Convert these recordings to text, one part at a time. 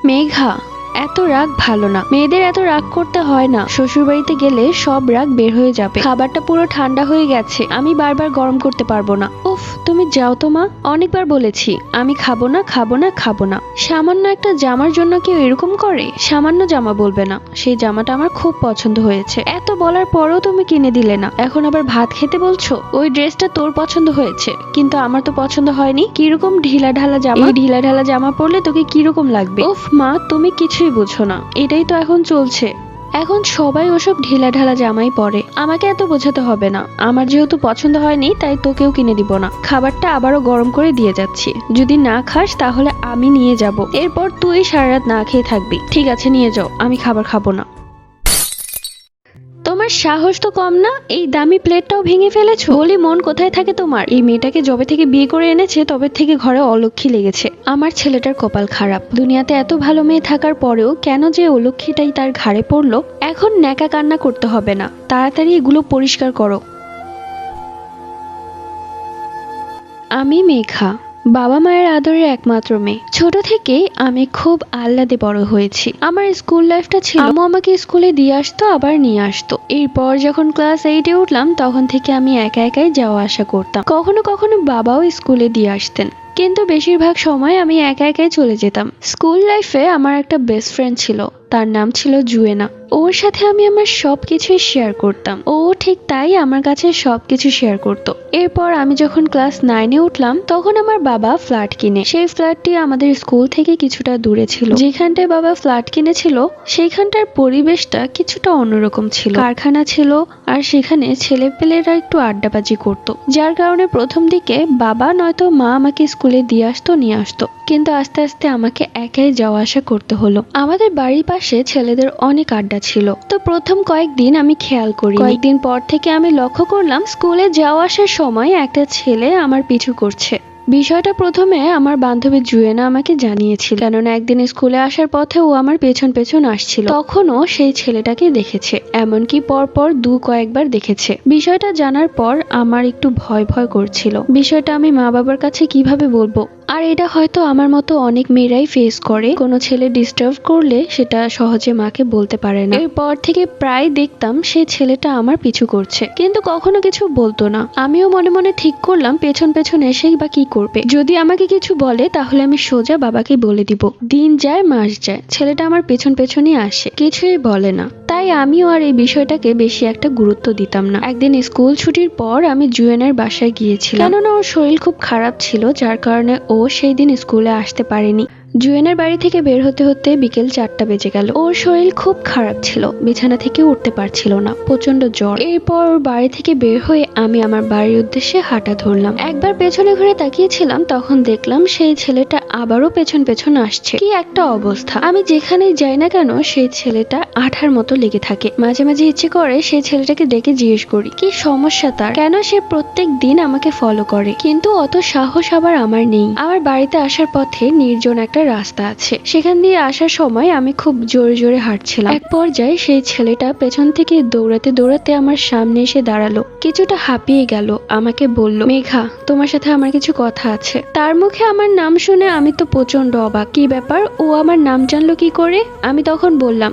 মেঘা, এত রাগ ভালো না। মেয়েদের এত রাগ করতে হয় না। শ্বশুর বাড়িতে গেলে সব রাগ বের হয়ে যাবে। খাবারটা পুরো ঠান্ডা হয়ে গেছে, আমি বারবার গরম করতে পারবো না। উফ, তুমি যাও তো মা। অনেকবার বলেছি আমি খাবো না, খাবো না, খাবো না। সামান্য একটা জামার জন্য কেউ এরকম করে? সামান্য জামা বলবে না, সেই জামাটা আমার খুব পছন্দ হয়েছে। এত বলার পরেও তুমি কিনে দিলে না, এখন আবার ভাত খেতে বলছো। ওই ড্রেসটা তোর পছন্দ হয়েছে, কিন্তু আমার তো পছন্দ হয়নি। কিরকম ঢিলা ঢালা জামা, এই ঢিলা ঢালা জামা পরলে তোকে কিরকম লাগবে? উফ মা, তুমি কিছুই বুঝো না। এটাই তো এখন চলছে। এখন সবাই ওসব ঢিলা ঢালা জামাই পরে। আমাকে এত বোঝাতে হবে না। আমার যেহেতু পছন্দ হয়নি, তাই তোকেও কিনে দিব না। খাবারটা আবারও গরম করে দিয়ে যাচ্ছি। যদি না খাস তাহলে আমি নিয়ে যাব। এরপর তুই সারা রাত না খেয়ে থাকবি। ঠিক আছে, নিয়ে যাও, আমি খাবার খাবো না। তোমার সাহস তো কম না, এই দামি প্লেটটাও ভেঙে ফেলেছো। বলি মন কোথায় থাকে তোমার? এই মেয়েটাকে যবে থেকে বিয়ে করে এনেছে তবে থেকে ঘরে অলক্ষ্মী লেগেছে। আমার ছেলেটার কপাল খারাপ। দুনিয়াতে এত ভালো মেয়ে থাকার পরেও কেন যে অলক্ষ্মীটাই তার ঘাড়ে পড়লো। এখন ন্যাকা কান্না করতে হবে না, তাড়াতাড়ি এগুলো পরিষ্কার করো। আমি মেঘা, বাবা মায়ের আদরের একমাত্র মেয়ে। ছোট থেকেই আমি খুব আহ্লাদে বড় হয়েছি। আমার স্কুল লাইফটা ছিল, আম্মু আমাকে স্কুলে দিয়ে আসতো আবার নিয়ে আসতো। এরপর যখন ক্লাস 8-এ উঠলাম তখন থেকে আমি একা একাই যাওয়া আসা করতাম। কখনো কখনো বাবাও স্কুলে দিয়ে আসতেন, কিন্তু বেশিরভাগ সময় আমি একা একাই চলে যেতাম। স্কুল লাইফে আমার একটা বেস্ট ফ্রেন্ড ছিল, তার নাম ছিল জুয়েনা। ওর সাথে আমি আমার সবকিছুই শেয়ার করতাম, ও ঠিক তাই আমার কাছে সবকিছু শেয়ার করতো। এরপর আমি যখন ক্লাস 9-এ উঠলাম তখন আমার বাবা ফ্ল্যাট কিনে। সেই ফ্ল্যাটটি আমাদের স্কুল থেকে কিছুটা দূরে ছিল। যেখানটায় বাবা ফ্ল্যাট কিনেছিল সেইখানটার পরিবেশটা কিছুটা অন্যরকম ছিল। কারখানা ছিল, আর সেখানে ছেলেপেলেরা একটু আড্ডাবাজি করতো, যার কারণে প্রথম দিকে বাবা নয়তো মা আমাকে স্কুলে দিয়ে আসতো নিয়ে আসতো, কিন্তু আস্তে আস্তে আমাকে একাই যাওয়া আসা করতে হলো। আমাদের বাড়ির পাশে ছেলেদের অনেক আড্ডা ছিল, তো প্রথম কয়েকদিন আমি খেয়াল করি। কয়েকদিন পর থেকে আমি লক্ষ্য করলাম স্কুলে যাওয়া আসার সময় একটা ছেলে আমার পিছু করছে। বিষয়টা প্রথমে আমার বান্ধবী জুয়েনা আমাকে জানিয়েছিল, কেননা একদিন স্কুলে আসার পথে ও আমার পেছন পেছন আসছিল। তখনও সেই ছেলেটাকে দেখেছে, এমনকি পরপর কয়েকবার দেখেছে। বিষয়টা জানার পর আমার একটু ভয় ভয় করছিল। বিষয়টা আমি মা বাবার কাছে কিভাবে বলবো? আর এটা হয়তো আমার মতো অনেক মেয়েরাই ফেস করে, কোনো ছেলে ডিস্টার্ব করলে সেটা সহজে মাকে বলতে পারে না। এরপর থেকে প্রায় দেখতাম সেই ছেলেটা আমার পিছু করছে, কিন্তু কখনো কিছু বলতো না। আমিও মনে মনে ঠিক করলাম পেছন পেছন এসেই বা কি করবে, যদি আমাকে কিছু বলে তাহলে আমি সোজা বাবাকে বলে দিব। দিন যায় মাস যায়, ছেলেটা আমার পেছন পেছনই আসে, কিছুই বলে না। তাই আমিও আর এই বিষয়টাকে বেশি একটা গুরুত্ব দিতাম না। একদিন স্কুল ছুটির পর আমি জুয়েনের বাসায় গিয়েছিলাম, কেননা ওর শরীর খুব খারাপ ছিল, যার কারণে ও সেই দিন স্কুলে আসতে পারেনি। জুয়েনের বাড়ি থেকে বের হতে হতে বিকেল 4টা বেজে গেল। ওর শরীর খুব খারাপ ছিল, বিছানা থেকে উঠতে পারছিল না, প্রচন্ড জ্বর। এরপর ওর বাড়ি থেকে বের হয়ে আমি আমার বাড়ির উদ্দেশ্যে হাঁটা ধরলাম। একবার পেছনে ঘুরে তাকিয়েছিলাম, তখন দেখলাম সেই ছেলেটা আবারও পেছন পেছন আসছে। কি একটা অবস্থা! আমি যেখানেই যাই না কেন সেই ছেলেটা আঠার মতো লেগে থাকে। মাঝে মাঝে ইচ্ছে করে সেই ছেলেটাকে ডেকে জিজ্ঞেস করি কি সমস্যা তার, কেন সে প্রত্যেক দিন আমাকে ফলো করে, কিন্তু অত সাহস আবার আমার নেই। আমার বাড়িতে আসার পথে নির্জন একটা রাস্তা আছে, সেখান দিয়ে আসার সময় আমি খুব জোরে জোরে হাঁটছিলাম। এক পর্যায়ে সেই ছেলেটা পেছন থেকে দৌড়াতে দৌড়াতে আমার সামনে এসে দাঁড়ালো। কিছুটা হাঁপিয়ে গেল, আমাকে বলল, মেঘা, তোমার সাথে আমার কিছু কথা আছে। তার মুখে আমার নাম শুনে আমি তো প্রচন্ড অবাক। কি ব্যাপার, ও আমার নাম জানলো কি করে? আমি তখন বললাম,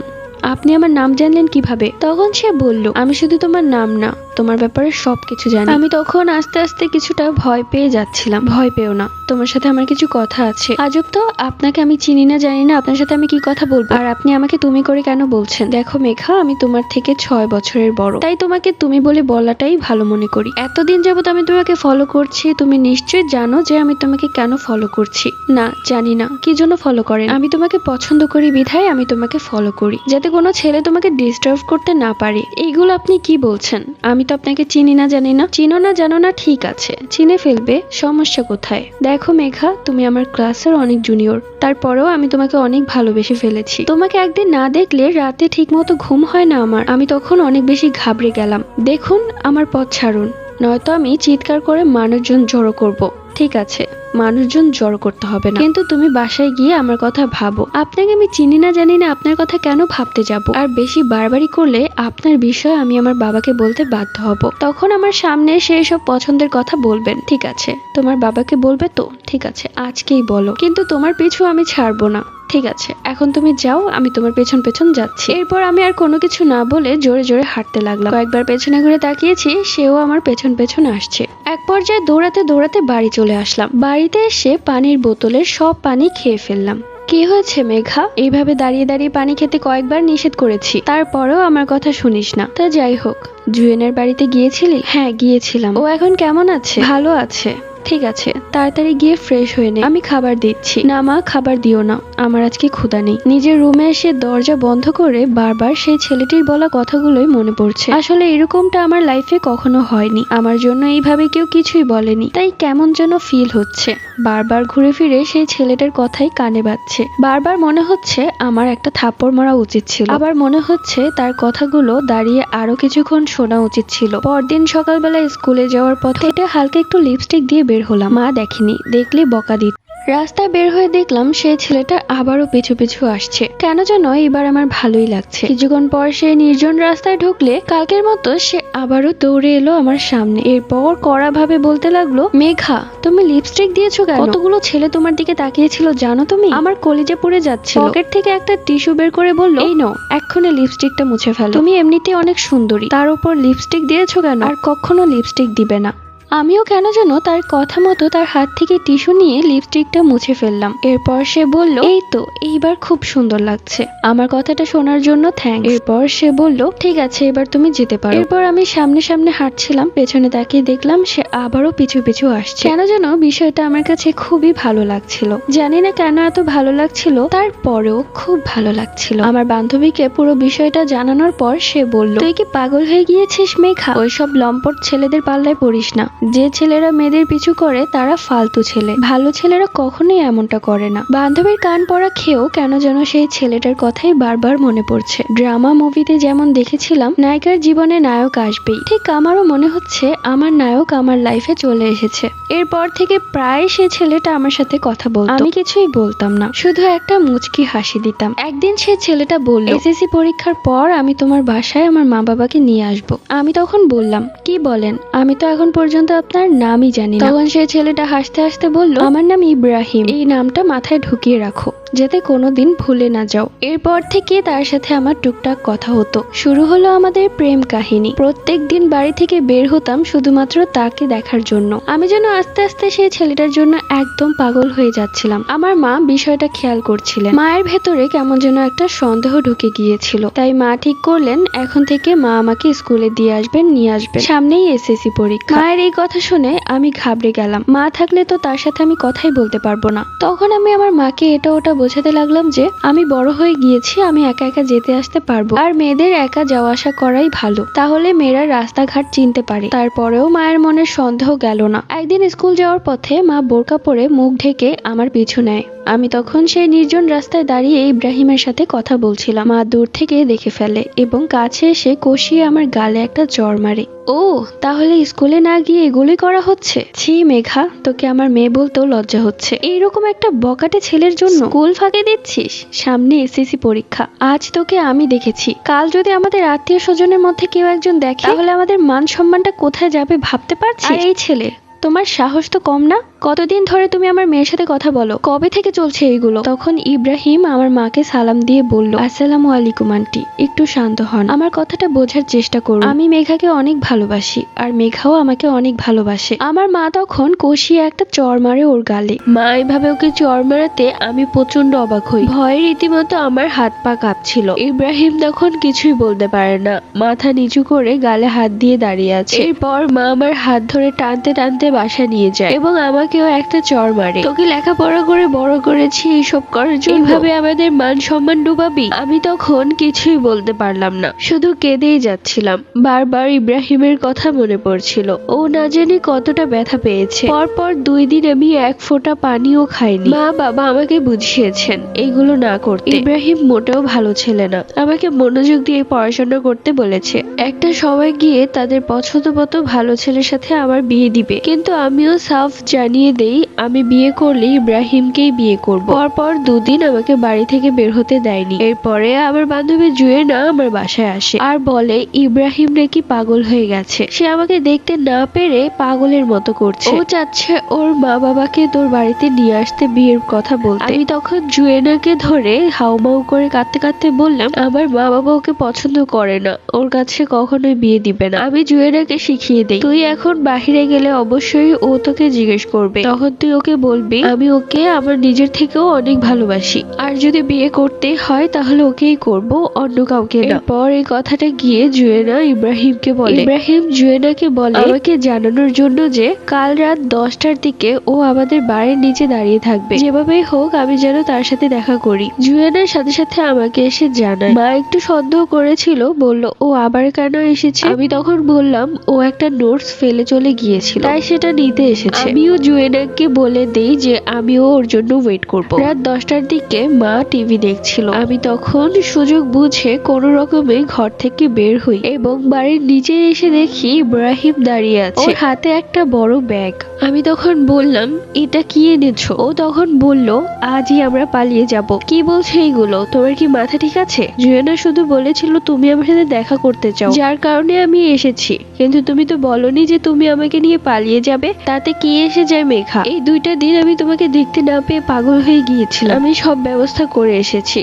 আপনি আমার নাম জানলেন কিভাবে? তখন সে বলল, আমি শুধু তোমার নাম না, তোমার ব্যাপারে সবকিছু জানি। আমি তখন আস্তে আস্তে কিছুটা ভয় পেয়ে যাচ্ছিলাম। ভয় পেও না, তোমার সাথে আমার কিছু কথা আছে। আজব তো, আপনাকে আমি চিনি না জানি না, আপনার সাথে আমি কি কথা বলবো? আর আপনি আমাকে তুমি করে কেন বলছেন? দেখো মেঘা, আমি তোমার থেকে 6 বছরের বড়, তাই তোমাকে তুমি বলে বলাটাই ভালো মনে করি। এতদিন যাবত আমি তোমাকে ফলো করছি, তুমি নিশ্চয়ই জানো যে আমি তোমাকে কেন ফলো করছি। না, জানি না কি জন্য ফলো করেন। আমি তোমাকে পছন্দ করি বিধায় আমি তোমাকে ফলো করি, যাতে কোনো ছেলে তোমাকে ডিস্টার্ব করতে না পারে। এইগুলো আপনি কি বলছেন? আমি তো আপনাকে চিনি না জানি না। চিনো না জানো না ঠিক আছে, চিনে ফেলবে, সমস্যা কোথায়? দেখো মেঘা, তুমি আমার ক্লাসের অনেক জুনিয়র, তারপরেও আমি তোমাকে অনেক ভালোবেসে ফেলেছি। তোমাকে একদিন না দেখলে রাতে ঠিক মতো ঘুম হয় না আমার। আমি তখন অনেক বেশি ঘাবড়ে গেলাম। দেখুন, আমার পথ ছাড়ুন, নয়তো আমি চিৎকার করে মানুষজন জড়ো করব। ঠিক আছে, মানুষজন জড়ো করতে হবে না, কিন্তু তুমি বাসায় গিয়ে আমার কথা ভাবো। আপনাকে আমি চিনি না জানি না আপনার কথা কেন ভাবতে যাব, আর বেশি বারবারই করলে আপনার বিষয় আমি আমার বাবাকে বলতে বাধ্য হব। তখন আমার সামনে এসে এসব পছন্দের কথা বলবেন। ঠিক আছে, তোমার বাবাকে বলবে তো? ঠিক আছে, আজকেই বলো, কিন্তু তোমার পিছু আমি ছাড়বো না। ঠিক আছে, এখন তুমি যাও, আমি তোমার পেছন পেছন যাচ্ছি। এরপর আমি আর কোনো কিছু না বলে জোরে জোরে হাঁটতে লাগলাম। কয়েকবার পেছনে ঘুরে তাকিয়েছি, সেও আমার পেছন পেছন আসছে। এক পর্যায়ে দৌড়াতে দৌড়াতে বাড়ি চলে আসলাম। বাড়িতে এসে পানির বোতলের সব পানি খেয়ে ফেললাম। কি হয়েছে মেঘা? এইভাবে দাঁড়িয়ে দাঁড়িয়ে পানি খেতে কয়েকবার নিষেধ করেছি, তারপরেও আমার কথা শুনিস না। তা যাই হোক, জুয়েনের বাড়িতে গিয়েছিলি? হ্যাঁ গিয়েছিলাম। ও এখন কেমন আছে? ভালো আছে। ঠিক আছে, তাড়াতাড়ি গিয়ে ফ্রেশ হয়ে নে, আমি খাবার দিচ্ছি। না মা, খাবার দিও না, আমার আজকে ক্ষুধা নেই। নিজের রুমে এসে দরজা বন্ধ করে বারবার সেই ছেলেটির বলা কথাগুলোই মনে পড়ছে। আসলে এরকমটা আমার লাইফে কখনো হয়নি, আমার জন্য এইভাবে কেউ কিছুই বলেনি, তাই কেমন যেন ফিল হচ্ছে। বারবার ঘুরে ফিরে সেই ছেলেটার কথাই কানে বাজছে। বারবার মনে হচ্ছে আমার একটা থাপ্পড় মারা উচিত ছিল, আবার মনে হচ্ছে তার কথাগুলো দাঁড়িয়ে আরো কিছুক্ষণ শোনা উচিত ছিল। পরদিন সকালবেলা স্কুলে যাওয়ার পথে এটা হালকা একটু লিপস্টিক দিয়ে বের হলাম। মা দেখেনি, দেখলে বকা দিত। রাস্তায় বের হয়ে দেখলাম সেই ছেলেটা আবারও পিছু পিছু আসছে। কেন যেন এবার আমার ভালোই লাগছে। কিছুক্ষণ পর সে নির্জন রাস্তায় ঢুকলে কালকের মতো সে আবারও দৌড়ে এলো আমার সামনে। এরপর কড়া ভাবে বলতে লাগলো, মেঘা তুমি লিপস্টিক দিয়েছো কেন? কতগুলো ছেলে তোমার দিকে তাকিয়েছিল জানো তুমি? আমার কলিজা পুড়ে যাচ্ছিল। পকেট থেকে একটা টিস্যু বের করে বলল, এই নাও, এক্ষুনি লিপস্টিকটা মুছে ফেলো। তুমি এমনিতে অনেক সুন্দরী, তার উপর লিপস্টিক দিয়েছো কেন? আর কখনো লিপস্টিক দিবে না। আমিও কেন যেন তার কথা মতো তার হাত থেকে টিস্যু নিয়ে লিপস্টিকটা মুছে ফেললাম। এরপর সে বলল, এই তো, এইবার খুব সুন্দর লাগছে। আমার কথাটা শোনার জন্য থ্যাঙ্কস। এরপর সে বলল, ঠিক আছে, এবার তুমি যেতে পারো। এরপর আমি সামনে সামনে হাঁটছিলাম, পেছনে তাকিয়ে দেখলাম সে আবারও পিছু পিছু আসছে। কেন যেন বিষয়টা আমার কাছে খুবই ভালো লাগছিল। জানি না কেন এত ভালো লাগছিল, তারপরেও খুব ভালো লাগছিল। আমার বান্ধবীকে পুরো বিষয়টা জানানোর পর সে বলল, তুই কি পাগল হয়ে গিয়েছিস মেঘা? ওইসব লম্পট ছেলেদের পাল্লায় পড়িস না। যে ছেলেরা মেয়েদের পিছু করে তারা ফালতু ছেলে, ভালো ছেলেরা কখনোই এমনটা করে না। বান্ধবীর কান পড়া খেয়েও কেন যেন সেই ছেলেটার কথাই বারবার মনে পড়ছে। ড্রামা মুভিতে যেমন দেখেছিলাম নায়িকার জীবনে নায়ক আসবেই, ঠিক আমারও মনে হচ্ছে আমার নায়ক আমার লাইফে চলে এসেছে। এরপর থেকে প্রায় সে ছেলেটা আমার সাথে কথা বলতো, আমি কিছুই বলতাম না, শুধু একটা মুচকি হাসি দিতাম। একদিন সে ছেলেটা বলল, এসএসসি পরীক্ষার পর আমি তোমার বাসায় আমার মা বাবাকে নিয়ে আসবো। আমি তখন বললাম, কি বলেন, আমি তো এখন পর্যন্ত আপনার নামই জানি না। তখন সে ছেলেটা হাসতে হাসতে বলল, আমার নাম ইব্রাহিম, এই নামটা মাথায় ঢুকিয়ে রাখো, যাতে কোনোদিন ভুলে না যাও। এরপর থেকে তার সাথে আমার টুকটাক কথা হতো। শুরু হলো আমাদের প্রেম কাহিনী। প্রত্যেক দিন বাড়ি থেকে বের হতাম শুধুমাত্র তাকে দেখার জন্য। আমি যেন আস্তে আস্তে সেই ছেলেটার জন্য একদম পাগল হয়ে যাচ্ছিলাম। আমার মা বিষয়টা খেয়াল করছিলেন। মায়ের ভেতরে কেমন যেন একটা সন্দেহ ঢুকে গিয়েছিল, তাই মা ঠিক করলেন এখন থেকে মা আমাকে স্কুলে দিয়ে আসবেন, নিয়ে আসবেন, সামনেই এসএসসি পরীক্ষা। মায়ের এই কথা শুনে আমি ঘাবড়ে গেলাম। মা থাকলে তো তার সাথে আমি কথাই বলতে পারবো না। তখন আমি আমার মাকে এটা ওটা বোঝাতে লাগলাম যে আমি বড় হয়ে গিয়েছি, আমি একা একা যেতে আসতে পারবো, আর মেয়েদের একা যাওয়া আসা করাই ভালো, তাহলে মেয়েরা রাস্তাঘাট চিনতে পারে। তারপরেও মায়ের মনের সন্দেহ গেল না। একদিন স্কুল যাওয়ার পথে মা বোরকা পরে মুখ ঢেকে আমার পিছু নেয়। আমি তখন সেই নির্জন রাস্তায় দাঁড়িয়ে ইব্রাহিমের সাথে কথা বলছিলাম। মা দূর থেকে দেখে ফেলে এবং কাছে এসে কষিয়ে আমার গালে একটা চড় মারে। ও, তাহলে স্কুলে না গিয়ে এগুলোই করা হচ্ছে? ছি মেঘা, তোকে আমার মেয়ে বলতেও লজ্জা হচ্ছে। এইরকম একটা বকাটে ছেলের জন্য স্কুল ফাঁকি দিচ্ছিস? সামনে এসএসসি পরীক্ষা, আজ তোকে আমি দেখেছি, কাল যদি আমাদের আত্মীয় স্বজনের মধ্যে কেউ একজন দেখে, তাহলে আমাদের মান সম্মানটা কোথায় যাবে ভাবতে পারছিস? আর এই ছেলে, তোমার সাহস তো কম না? কতদিন ধরে তুমি আমার মেয়ের সাথে কথা বলো? কবে থেকে চলছে এইগুলো? তখন ইব্রাহিম আমার মাকে সালাম দিয়ে বলল, আসসালামু আলাইকুম আন্টি, একটু শান্ত হন, আমার কথাটা বোঝার চেষ্টা করুন। আমি মেঘাকে অনেক ভালোবাসি, আর মেঘাও আমাকে অনেক ভালোবাসে। আমার মা তখন কষিয়ে একটা চড় মারে ওর গালে। মা এভাবে ওকে চড় মারাতে আমি প্রচন্ড অবাক হই। ভয়ে রীতিমতো আমার হাত পা কাঁপছিল। ইব্রাহিম তখন কিছুই বলতে পারে না, মাথা নিচু করে গালে হাত দিয়ে দাঁড়িয়ে আছে। এরপর মা আমার হাত ধরে টানতে টানতে বাসা নিয়ে যায় এবং আমাকেও একটা চড় মারে। তোকে লেখাপড়া করে বড় করেছি, এইসব করার জন্য এইভাবে আমাদের মান সম্মান ডুবাবি? আমি তখন কিছুই বলতে পারলাম না, শুধু কেঁদেই যাচ্ছিলাম। বারবার ইব্রাহিমের কথা মনে পড়ছিল। ও না জানি কতটা ব্যথা পেয়েছে। পরপর 2 দিন আমি এক ফোঁটা পানিও খাইনি। মা বাবা আমাকে বুঝিয়েছেন এইগুলো না করতে। ইব্রাহিম মোটেও ভালো ছেলে না, আমাকে মনোযোগ দিয়ে পড়াশোনা করতে বলেছে। একটা সময় গিয়ে তাদের পছন্দ মতো ভালো ছেলের সাথে আমার বিয়ে দিবে, কিন্তু আমিও সাফ জানিয়ে জানিয়ে দেই আমি বিয়ে করলে ইব্রাহিমকেই বিয়ে করব। পরপর 2 দিন আমাকে বাড়ি থেকে বের হতে দেয়নি। এরপরে আমার বান্ধবী জুয়েনা আমার বাসায় আসে আর বলে ইব্রাহিম নাকি পাগল হয়ে গেছে, সে আমাকে দেখতে না পেরে পাগলের মতো করছে, ও চাচ্ছে ওর মা বাবাকে তোর বাড়িতে নিয়ে আসতে বিয়ের কথা বলতে। আমি তখন জুয়েনাকে ধরে হাউমাউ করে কাঁদতে কাঁদতে বললাম আমার মা বাবা ওকে পছন্দ করে না, ওর কাছে কখনোই বিয়ে দিবে না। আমি জুয়েনাকে শিখিয়ে দেই তুই এখন বাহিরে গেলে অবশ্যই ও তোকে জিজ্ঞেস করবে, তখন তুই ওকে বলবি আমি ওকে আমার নিজের থেকেও অনেক ভালোবাসি, আর যদি বিয়ে করতে হয় তাহলে ওকেই করব, অন্য কাউকে না। এরপর এই কথাটা গিয়ে জুয়েনা ইব্রাহিমকে বলে। ইব্রাহিম জুয়েনাকে বলে আমাকে জানানোর জন্য যে কাল রাত 10টার দিকে ও আমাদের বাড়ির নিচে দাঁড়িয়ে থাকবে, যেভাবেই হোক আমি যেন তার সাথে দেখা করি। জুয়েনার সাথে সাথে আমাকে এসে জানায়। মা একটু সন্দেহ করেছিল, বলল ও আবার কেন এসেছে। আমি তখন বললাম ও একটা নোটস ফেলে চলে গিয়েছিল, তাই সেটা নিতে এসেছে। আমিও জুয়েনাকে বলে দেই যে আমিও ওর জন্য ওয়েট করব। রাত 10টার দিকে মা টিভি দেখছিল, আমি তখন সুযোগ বুঝে কোনো রকমে ঘর থেকে বের হই এবং বাড়ির নিচে এসে দেখি ইব্রাহিম দাঁড়িয়ে আছে, ওর হাতে একটা বড় ব্যাগ। আমি তখন বললাম এটা কি এনেছো? ও তখন বলল আজই আমরা পালিয়ে যাব। কি বলছো এইগুলো? তোমার কি মাথা ঠিক আছে? জুয়েনা শুধু বলেছিল তুমি আমার সাথে দেখা করতে চাও, যার কারণে আমি এসেছি, কিন্তু তুমি তো বলনি যে তুমি আমাকে নিয়ে পালিয়ে যাবে। তাতে কি এসে যায় মেঘা, এই 2টা দিন আমি তোমাকে দেখতে না পেয়ে পাগল হয়ে গিয়েছিলাম। আমি সব ব্যবস্থা করে এসেছি,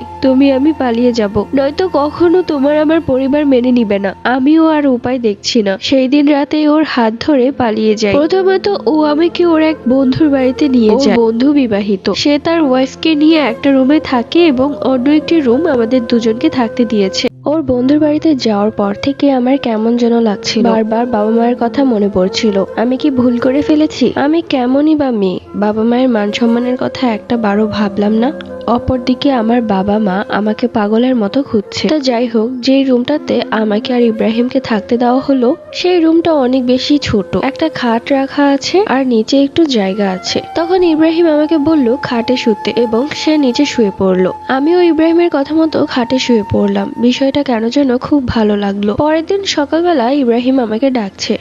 আমি পালিয়ে যাব, নয়তো কখনো তোমার আমার পরিবার মেনে নিবে না। আমিও আর উপায় দেখছি না। সেই দিন রাতে ওর হাত ধরে পালিয়ে যায়। প্রথমত ও আমাকে ওর এক বন্ধুর বাড়িতে নিয়ে যায়। বন্ধু বিবাহিত, সে তার ওয়াইফকে নিয়ে একটা রুমে থাকে এবং অন্য একটি রুম আমাদের দুজনকে থাকতে দিয়েছে। ওর বন্ধুর বাড়িতে যাওয়ার পর থেকে আমার কেমন যেন লাগছিল, বারবার বাবা মায়ের কথা মনে পড়ছিল। আমি কি ভুল করে ফেলেছি? আমি কেমনই বা মেয়ে, বাবা মায়ের মান সম্মানের কথা একটা বারও ভাবলাম না। অপরদিকে আমার বাবা মা আমাকে পাগলের মতো খুঁজছে। তো যাই হোক, যেই রুমটাতে আমাকে আর ইব্রাহিমকে থাকতে দেওয়া হলো সেই রুমটা অনেক বেশি ছোট। একটা খাট রাখা আছে আর নিচে একটু জায়গা আছে। তখন ইব্রাহিম আমাকে বলল খাটে শুতে এবং সে নিচে শুয়ে পড়লো। আমিও ইব্রাহিমের কথা মতো খাটে শুয়ে পড়লাম। বিষয়টা কেন যেন খুব ভালো লাগলো। পরের দিন সকালবেলা ইব্রাহিম আমাকে ডাকছে।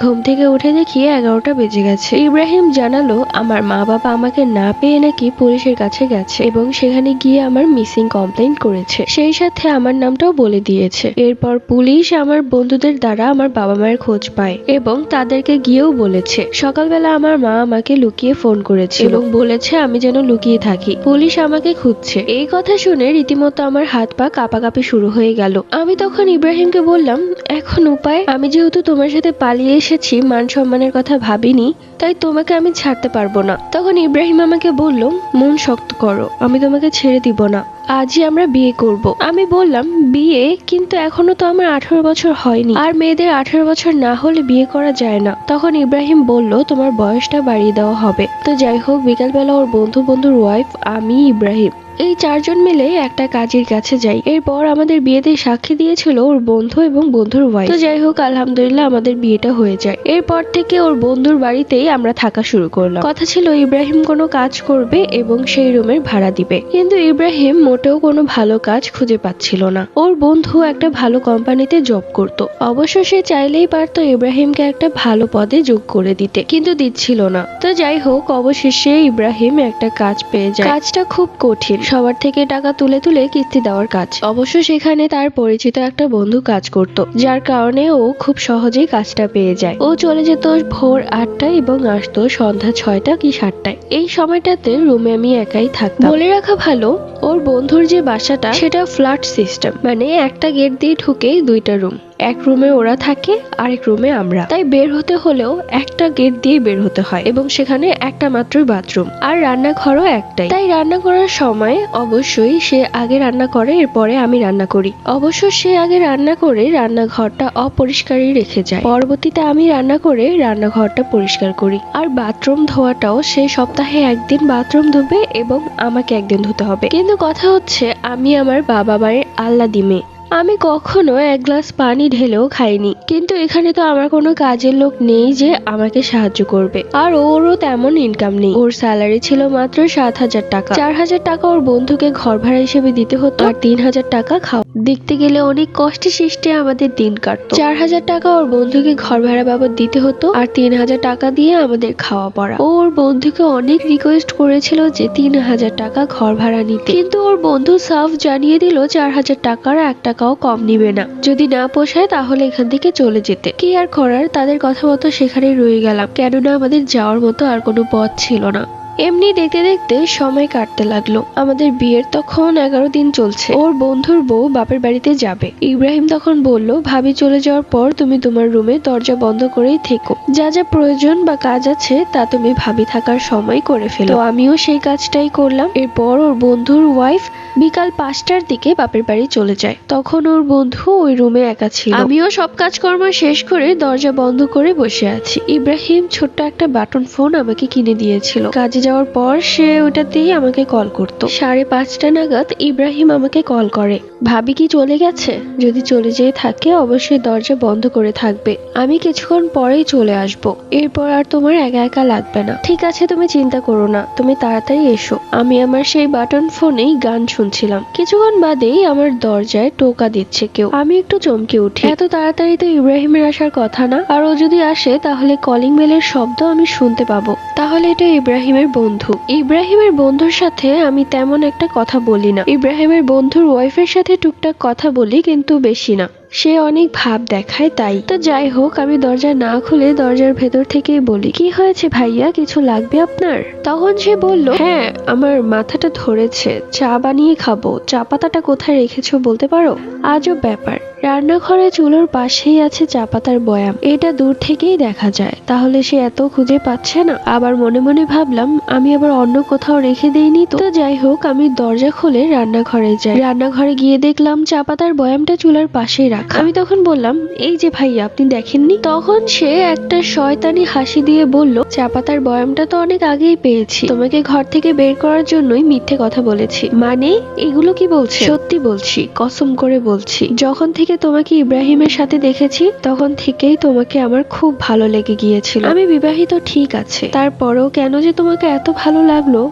ঘুম থেকে উঠে দেখি 11টা বেজে গেছে। ইব্রাহিম জানালো আমার মা বাবা আমাকে না পেয়ে নাকি পুলিশের কাছে গেছে এবং সেখানে গিয়ে আমার মিসিং কমপ্লেইন করেছে, সেই সাথে আমার নামটাও বলে দিয়েছে। এরপর পুলিশ আমার বন্ধুদের দ্বারা আমার বাবা মায়ের খোঁজ পায় এবং তাদেরকে গিয়েও বলেছে। সকালবেলা আমার মা আমাকে লুকিয়ে ফোন করেছিল এবং বলেছে আমি যেন লুকিয়ে থাকি, পুলিশ আমাকে খুঁজছে। এই কথা শুনে রীতিমতো আমার হাত পা কাঁপাকাঁপি শুরু হয়ে গেল। আমি তখন ইব্রাহিমকে বললাম এখন উপায়, আমি যেহেতু তোমার সাথে পালিয়ে এসেছি, মান সম্মানের কথা ভাবিনি, তাই তোমাকে আমি ছাড়তে পারবো না। তখন ইব্রাহিম আমাকে বলল মন শক্ত করো, আমি তোমাকে ছেড়ে দিব না, আজই আমরা বিয়ে করব। আমি বললাম বিয়ে? কিন্তু এখনো তো আমার 18 বছর হয়নি, আর মেয়েদের 18 বছর না হলে বিয়ে করা যায় না। তখন ইব্রাহিম বলল তোমার বয়সটা বাড়িয়ে দেওয়া হবে। তো যাই হোক, বিকালবেলা ওর বন্ধুর ওয়াইফ, আমি, ইব্রাহিম এই 4 জন মিলে একটা কাজের কাছে যাই। এরপর আমাদের বিয়েতে সাক্ষী দিয়েছিল ওর বন্ধু এবং বন্ধুর ওয়াইফ। তো যাই হোক, আলহামদুলিল্লাহ আমাদের বিয়েটা হয়ে যায়। এরপর থেকে ওর বন্ধুর বাড়িতেই আমরা থাকা শুরু করলাম। কথা ছিল ইব্রাহিম কোনো কাজ করবে এবং সেই রুমের ভাড়া দিবে, কিন্তু ইব্রাহিম মোটেও কোনো ভালো কাজ খুঁজে পাচ্ছিল না। ওর বন্ধু একটা ভালো কোম্পানিতে জব করত, অবশ্য সে চাইলেই পারতো ইব্রাহিমকে একটা ভালো পদে যোগ করে দিতে, কিন্তু দিচ্ছিল না। তো যাই হোক, অবশেষে ইব্রাহিম একটা কাজ পেয়ে যায়। কাজটা খুব কঠিন, সবার থেকে টাকা তুলে তুলে কিস্তি দেওয়ার কাজ। অবশ্য সেখানে তার পরিচিত একটা বন্ধু কাজ করত, যার কারণে ও খুব সহজেই কাজটা পেয়ে যায়। ও চলে যেত ভোর 8টায় এবং আসতো সন্ধ্যা 6টা কি 7টায়। এই সময়টাতে রুমে আমি একাই থাকতাম। বলে রাখা ভালো, ওর বন্ধুর যে বাসাটা সেটা ফ্ল্যাট সিস্টেম, মানে একটা গেট দিয়ে ঢুকেই 2টা রুম। এক রুমে ওরা থাকে, আরেক রুমে আমরা। তাই বের হতে হলেও একটা গেট দিয়ে বের হতে হয় এবং সেখানে একটা মাত্রই বাথরুম, আর রান্নাঘরও একটাই। তাই রান্না করার সময় অবশ্যই সে আগে রান্না করে, এরপরে আমি রান্না করি। অবশ্য সে আগে রান্না করে রান্নাঘরটা অপরিষ্কারই রেখে যায়, পরবর্তীতে আমি রান্না করে রান্নাঘরটা পরিষ্কার করি। আর বাথরুম ধোয়াটাও সে সপ্তাহে একদিন বাথরুম ধুবে এবং আমাকে একদিন ধুতে হবে। কিন্তু কথা হচ্ছে আমি আমার বাবা মায়ের আল্লাদি মেয়ে, আমি কখনো এক গ্লাস পানি ঢেলেও খাইনি, কিন্তু এখানে তো আমার কোনো কাজের লোক নেই যে আমাকে সাহায্য করবে, আর ওরও তেমন ইনকাম নেই। ওর স্যালারি ছিল মাত্র 7,000 টাকা। 4,000 টাকা ওর বন্ধুকে ঘর ভাড়া হিসেবে দিতে হতো, আর 3,000 টাকা খাওয়া। দেখতে গেলে অনেক কষ্টে সৃষ্টে আমাদের দিন কাটতো। 4,000 টাকা ওর বন্ধুকে ঘর ভাড়া বাবদ দিতে হতো, আর 3,000 টাকা দিয়ে আমাদের খাওয়া পড়া। ওর বন্ধুকে অনেক রিকোয়েস্ট করেছিল যে 3,000 টাকা ঘর ভাড়া নিতে, কিন্তু ওর বন্ধু সাফ জানিয়ে দিল 4,000 টাকার 1 টাকাও কম নিবে না, যদি না পোষায় তাহলে এখান থেকে চলে যেতে। কি আর করার, তাদের কথা মতো সেখানে রয়ে গেলাম, কেননা আমাদের যাওয়ার মতো আর কোনো পথ ছিল না। এমনি দেখতে দেখতে সময় কাটতে লাগলো। আমাদের বিয়ের তখন 11 দিন চলছে। ওর বন্ধুর বউ বাপের বাড়িতে যাবে। ইব্রাহিম তখন বলল, ভাবি চলে যাওয়ার পর তুমি তোমার রুমে দরজা বন্ধ করেই থেকো, যা যা প্রয়োজন বা কাজ আছে তা তুমি ভাবি থাকার সময় করে ফেলো। তো আমিও সেই কাজটাই করলাম। এরপর ওর বন্ধুর ওয়াইফ বিকাল 5টার দিকে বাপের বাড়ি চলে যায়। তখন ওর বন্ধু ওই রুমে একা ছিল। আমিও সব কাজকর্ম শেষ করে দরজা বন্ধ করে বসে আছি। ইব্রাহিম ছোট্ট একটা বাটন ফোন আমাকে কিনে দিয়েছিল। কাজে যাওয়ার পর সে ওটাতেই আমাকে কল করতো। 5:30 নাগাদ ইব্রাহিম আমাকে কল করে, ভাবি কি চলে গেছে? যদি চলে যেয়ে থাকে অবশ্যই দরজা বন্ধ করে থাকবে, আমি কিছুক্ষণ পরেই চলে আসব, এরপর আর তোমার একা একা লাগবে না। ঠিক আছে, তুমি চিন্তা করো না, তুমি তাড়াতাড়ি এসো। আমি আমার সেই বাটন ফোনেই গান শুনছিলাম। কিছুক্ষণ বাদেই আমার দরজায় টোকা দিচ্ছে কেউ। আমি একটু চমকে উঠি। এত তাড়াতাড়ি তো ইব্রাহিমের আসার কথা না, আর ও যদি আসে তাহলে কলিং বেলের শব্দ আমি শুনতে পাবো, তাহলে এটা ইব্রাহিমের বন্ধু। ইব্রাহিমের বন্ধুর সাথে আমি তেমন একটা কথা বলি না। ইব্রাহিমের বন্ধুর ওয়াইফের সাথে টুকটাক কথা বলি, কিন্তু বেশি না। সে অনেক ভাব দেখায় তাই। তো যাই হোক, আমি দরজা না খুলে দরজার ভেতর থেকেই বলি, কি হয়েছে ভাইয়া, কিছু লাগবে আপনার? তখন সে বলল, হ্যাঁ আমার মাথাটা ধরেছে, চা বানিয়ে খাবো, চা পাতাটা কোথায় রেখেছো বলতে পারো? আজব ব্যাপার, রান্নাঘরে চুলোর পাশেই আছে চা পাতার বয়াম, এটা দূর থেকেই দেখা যায়, তাহলে সে এত খুঁজে পাচ্ছে না? আবার মনে মনে ভাবলাম আমি আবার অন্য কোথাও রেখে দেইনি তো। যাই হোক, আমি দরজা খুলে রান্নাঘরে যাই। রান্নাঘরে গিয়ে দেখলাম চা পাতার বয়ামটা চুলার পাশেই রাখা। আমি তখন বললাম, এই যে ভাইয়া আপনি দেখেননি? তখন সে একটা শয়তানি হাসি দিয়ে বলল, চা পাতার বয়ামটা তো অনেক আগেই পেয়েছি, তোমাকে ঘর থেকে বের করার জন্যই মিথ্যে কথা বলেছি। মানে এগুলো কি বলছে? সত্যি বলছি, কসম করে বলছি, যখন থেকে তোমাকে ইব্রাহিমের সাথে দেখেছি তখন থেকেই তোমাকে আমার খুব ভালো লেগে গিয়েছিল। আমি বিবাহিত ঠিক আছে, তারপরেও কেন যে তোমাকে এত ভালো লাগলো।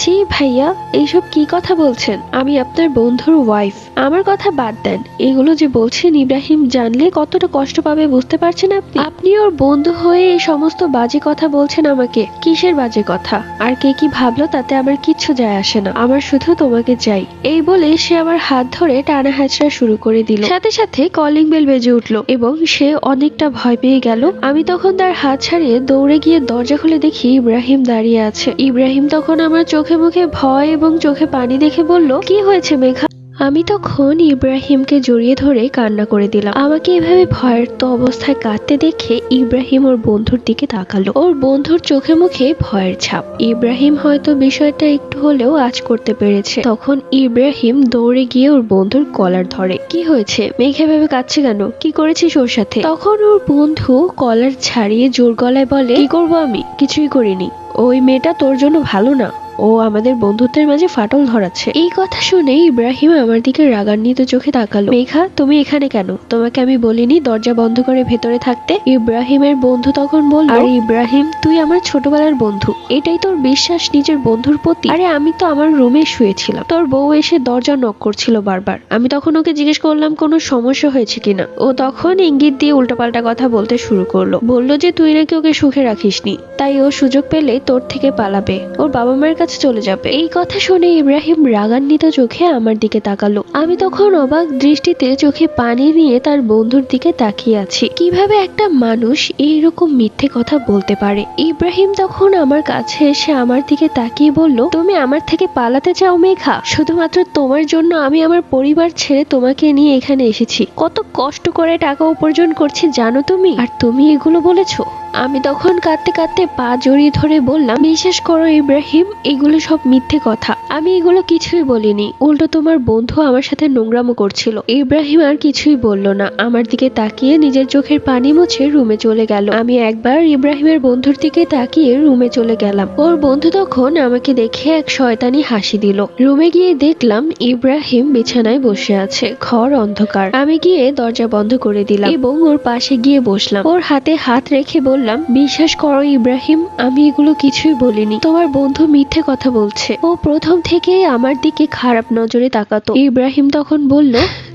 ছি ভাইয়া, এইসব কি কথা বলছেন? আমি আপনার বন্ধুর ওয়াইফ। আমার কথা বাদ দেন, এগুলো যে বলছেন ইব্রাহিম জানলে কতটা কষ্ট পাবে বুঝতে পারছেন আপনি? আপনি ওর বন্ধু হয়ে এই সমস্ত বাজে কথা বলছেন আমাকে। কিসের বাজে কথা? আর কে কি ভাবলো তাতে আমার কিচ্ছু যায় আসে না, আমার শুধু তোমাকে চাই। এই বলে সে আমার হাত ধরে টানা হাঁচড়া শুরু করে দিল। সাথে সাথে কলিং বেল বেজে উঠলো এবং সে অনেকটা ভয় পেয়ে গেল। আমি তখন তার হাত ছাড়িয়ে দৌড়ে গিয়ে দরজা খুলে দেখি ইব্রাহিম দাঁড়িয়ে আছে। ইব্রাহিম তখন আমার চোখে মুখে ভয় এবং চোখে পানি দেখে বলল, কি হয়েছে মেঘা? আমি তখন ইব্রাহিমকে জড়িয়ে ধরে কান্না করে দিলাম। আমাকে এভাবে ভয়ের তো অবস্থায় কাঁদতে দেখে ইব্রাহিম ওর বন্ধুর দিকে তাকালো। ওর বন্ধুর চোখে মুখে ভয়ের ছাপ। ইব্রাহিম হয়তো বিষয়টা একটু হলেও আঁচ করতে পেরেছে। তখন ইব্রাহিম দৌড়ে গিয়ে ওর বন্ধুর কলার ধরে। কি হয়েছে? মেঘা ভেবে কাঁদছে কেন? কি করেছিস ওর সাথে? তখন ওর বন্ধু কলার ছাড়িয়ে জোর গলায় বলে, কি করবো আমি? কিছুই করিনি। ওই মেয়েটা তোর জন্য ভালো না, ও আমাদের বন্ধুত্বের মাঝে ফাটল ধরাচ্ছে। এই কথা শুনে ইব্রাহিম আমার দিকে রাগান্বিত চোখে তাকালো। মেঘা, তুমি এখানে কেন? তোমাকে আমি বলিনি দরজা বন্ধ করে ভেতরে থাকতে? ইব্রাহিমের বন্ধু তখন বলল, আরে ইব্রাহিম, তুই আমার ছোটবেলার বন্ধু, এটাই তোর বিশ্বাস নিজের বন্ধুর প্রতি? আরে আমি তো আমার রুমে শুয়েছিলাম, তোর বউ এসে দরজা নক করছিল বারবার। আমি তখন ওকে জিজ্ঞেস করলাম কোনো সমস্যা হয়েছে কিনা। ও তখন ইঙ্গিত দিয়ে উল্টাপাল্টা কথা বলতে শুরু করলো। বলল যে তুই নাকি ওকে সুখে রাখিসনি, তাই ও সুযোগ পেলে তোর থেকে পালাবে, ওর বাবা মায়ের কাছে চলে যাবে। এই কথা শুনে ইব্রাহিম রাগান্বিত চোখে আমার দিকে তাকালো। আমি তখন অবাক দৃষ্টিতে চোখে পানি নিয়ে তার বন্ধুর দিকে তাকিয়ে আছি। কিভাবে একটা মানুষ এইরকম মিথ্যে কথা বলতে পারে? ইব্রাহিম তখন আমার কাছে এসে আমার দিকে তাকিয়ে বলল, তুমি আমার থেকে পালাতে চাও মেঘা? শুধুমাত্র তোমার জন্য আমি আমার পরিবার ছেড়ে তোমাকে নিয়ে এখানে এসেছি। কত কষ্ট করে টাকা উপার্জন করছি জানো তুমি? আর তুমি এগুলো বলেছো? আমি তখন কাঁদতে কাঁদতে পা জড়িয়ে ধরে বললাম, বিশ্বাস করো ইব্রাহিম, এগুলো সব মিথ্যে কথা, আমি এগুলো কিছুই বলিনি, উল্টো তোমার বন্ধু আমার সাথে নোংরামো করছিল। ইব্রাহিম আর কিছুই বলল না, আমার দিকে তাকিয়ে নিজের চোখের পানি মুছে রুমে চলে গেল। আমি একবার ইব্রাহিমের বন্ধুর দিকে তাকিয়ে রুমে চলে গেলাম। ওর বন্ধু তখন আমাকে দেখে এক শয়তানি হাসি দিল। রুমে গিয়ে দেখলাম ইব্রাহিম বিছানায় বসে আছে, ঘর অন্ধকার। আমি গিয়ে দরজা বন্ধ করে দিলাম এবং ওর পাশে গিয়ে বসলাম। ওর হাতে হাত রেখে বলল, বললাম, বিশ্বাস করো ইব্রাহিম, আমি এগুলো কিছুই বলিনি। তোমার বন্ধু মিথ্যে কথা বলছে। ও প্রথম থেকেই আমার দিকে খারাপ নজরে তাকাতো। ইব্রাহিম তখন বলল,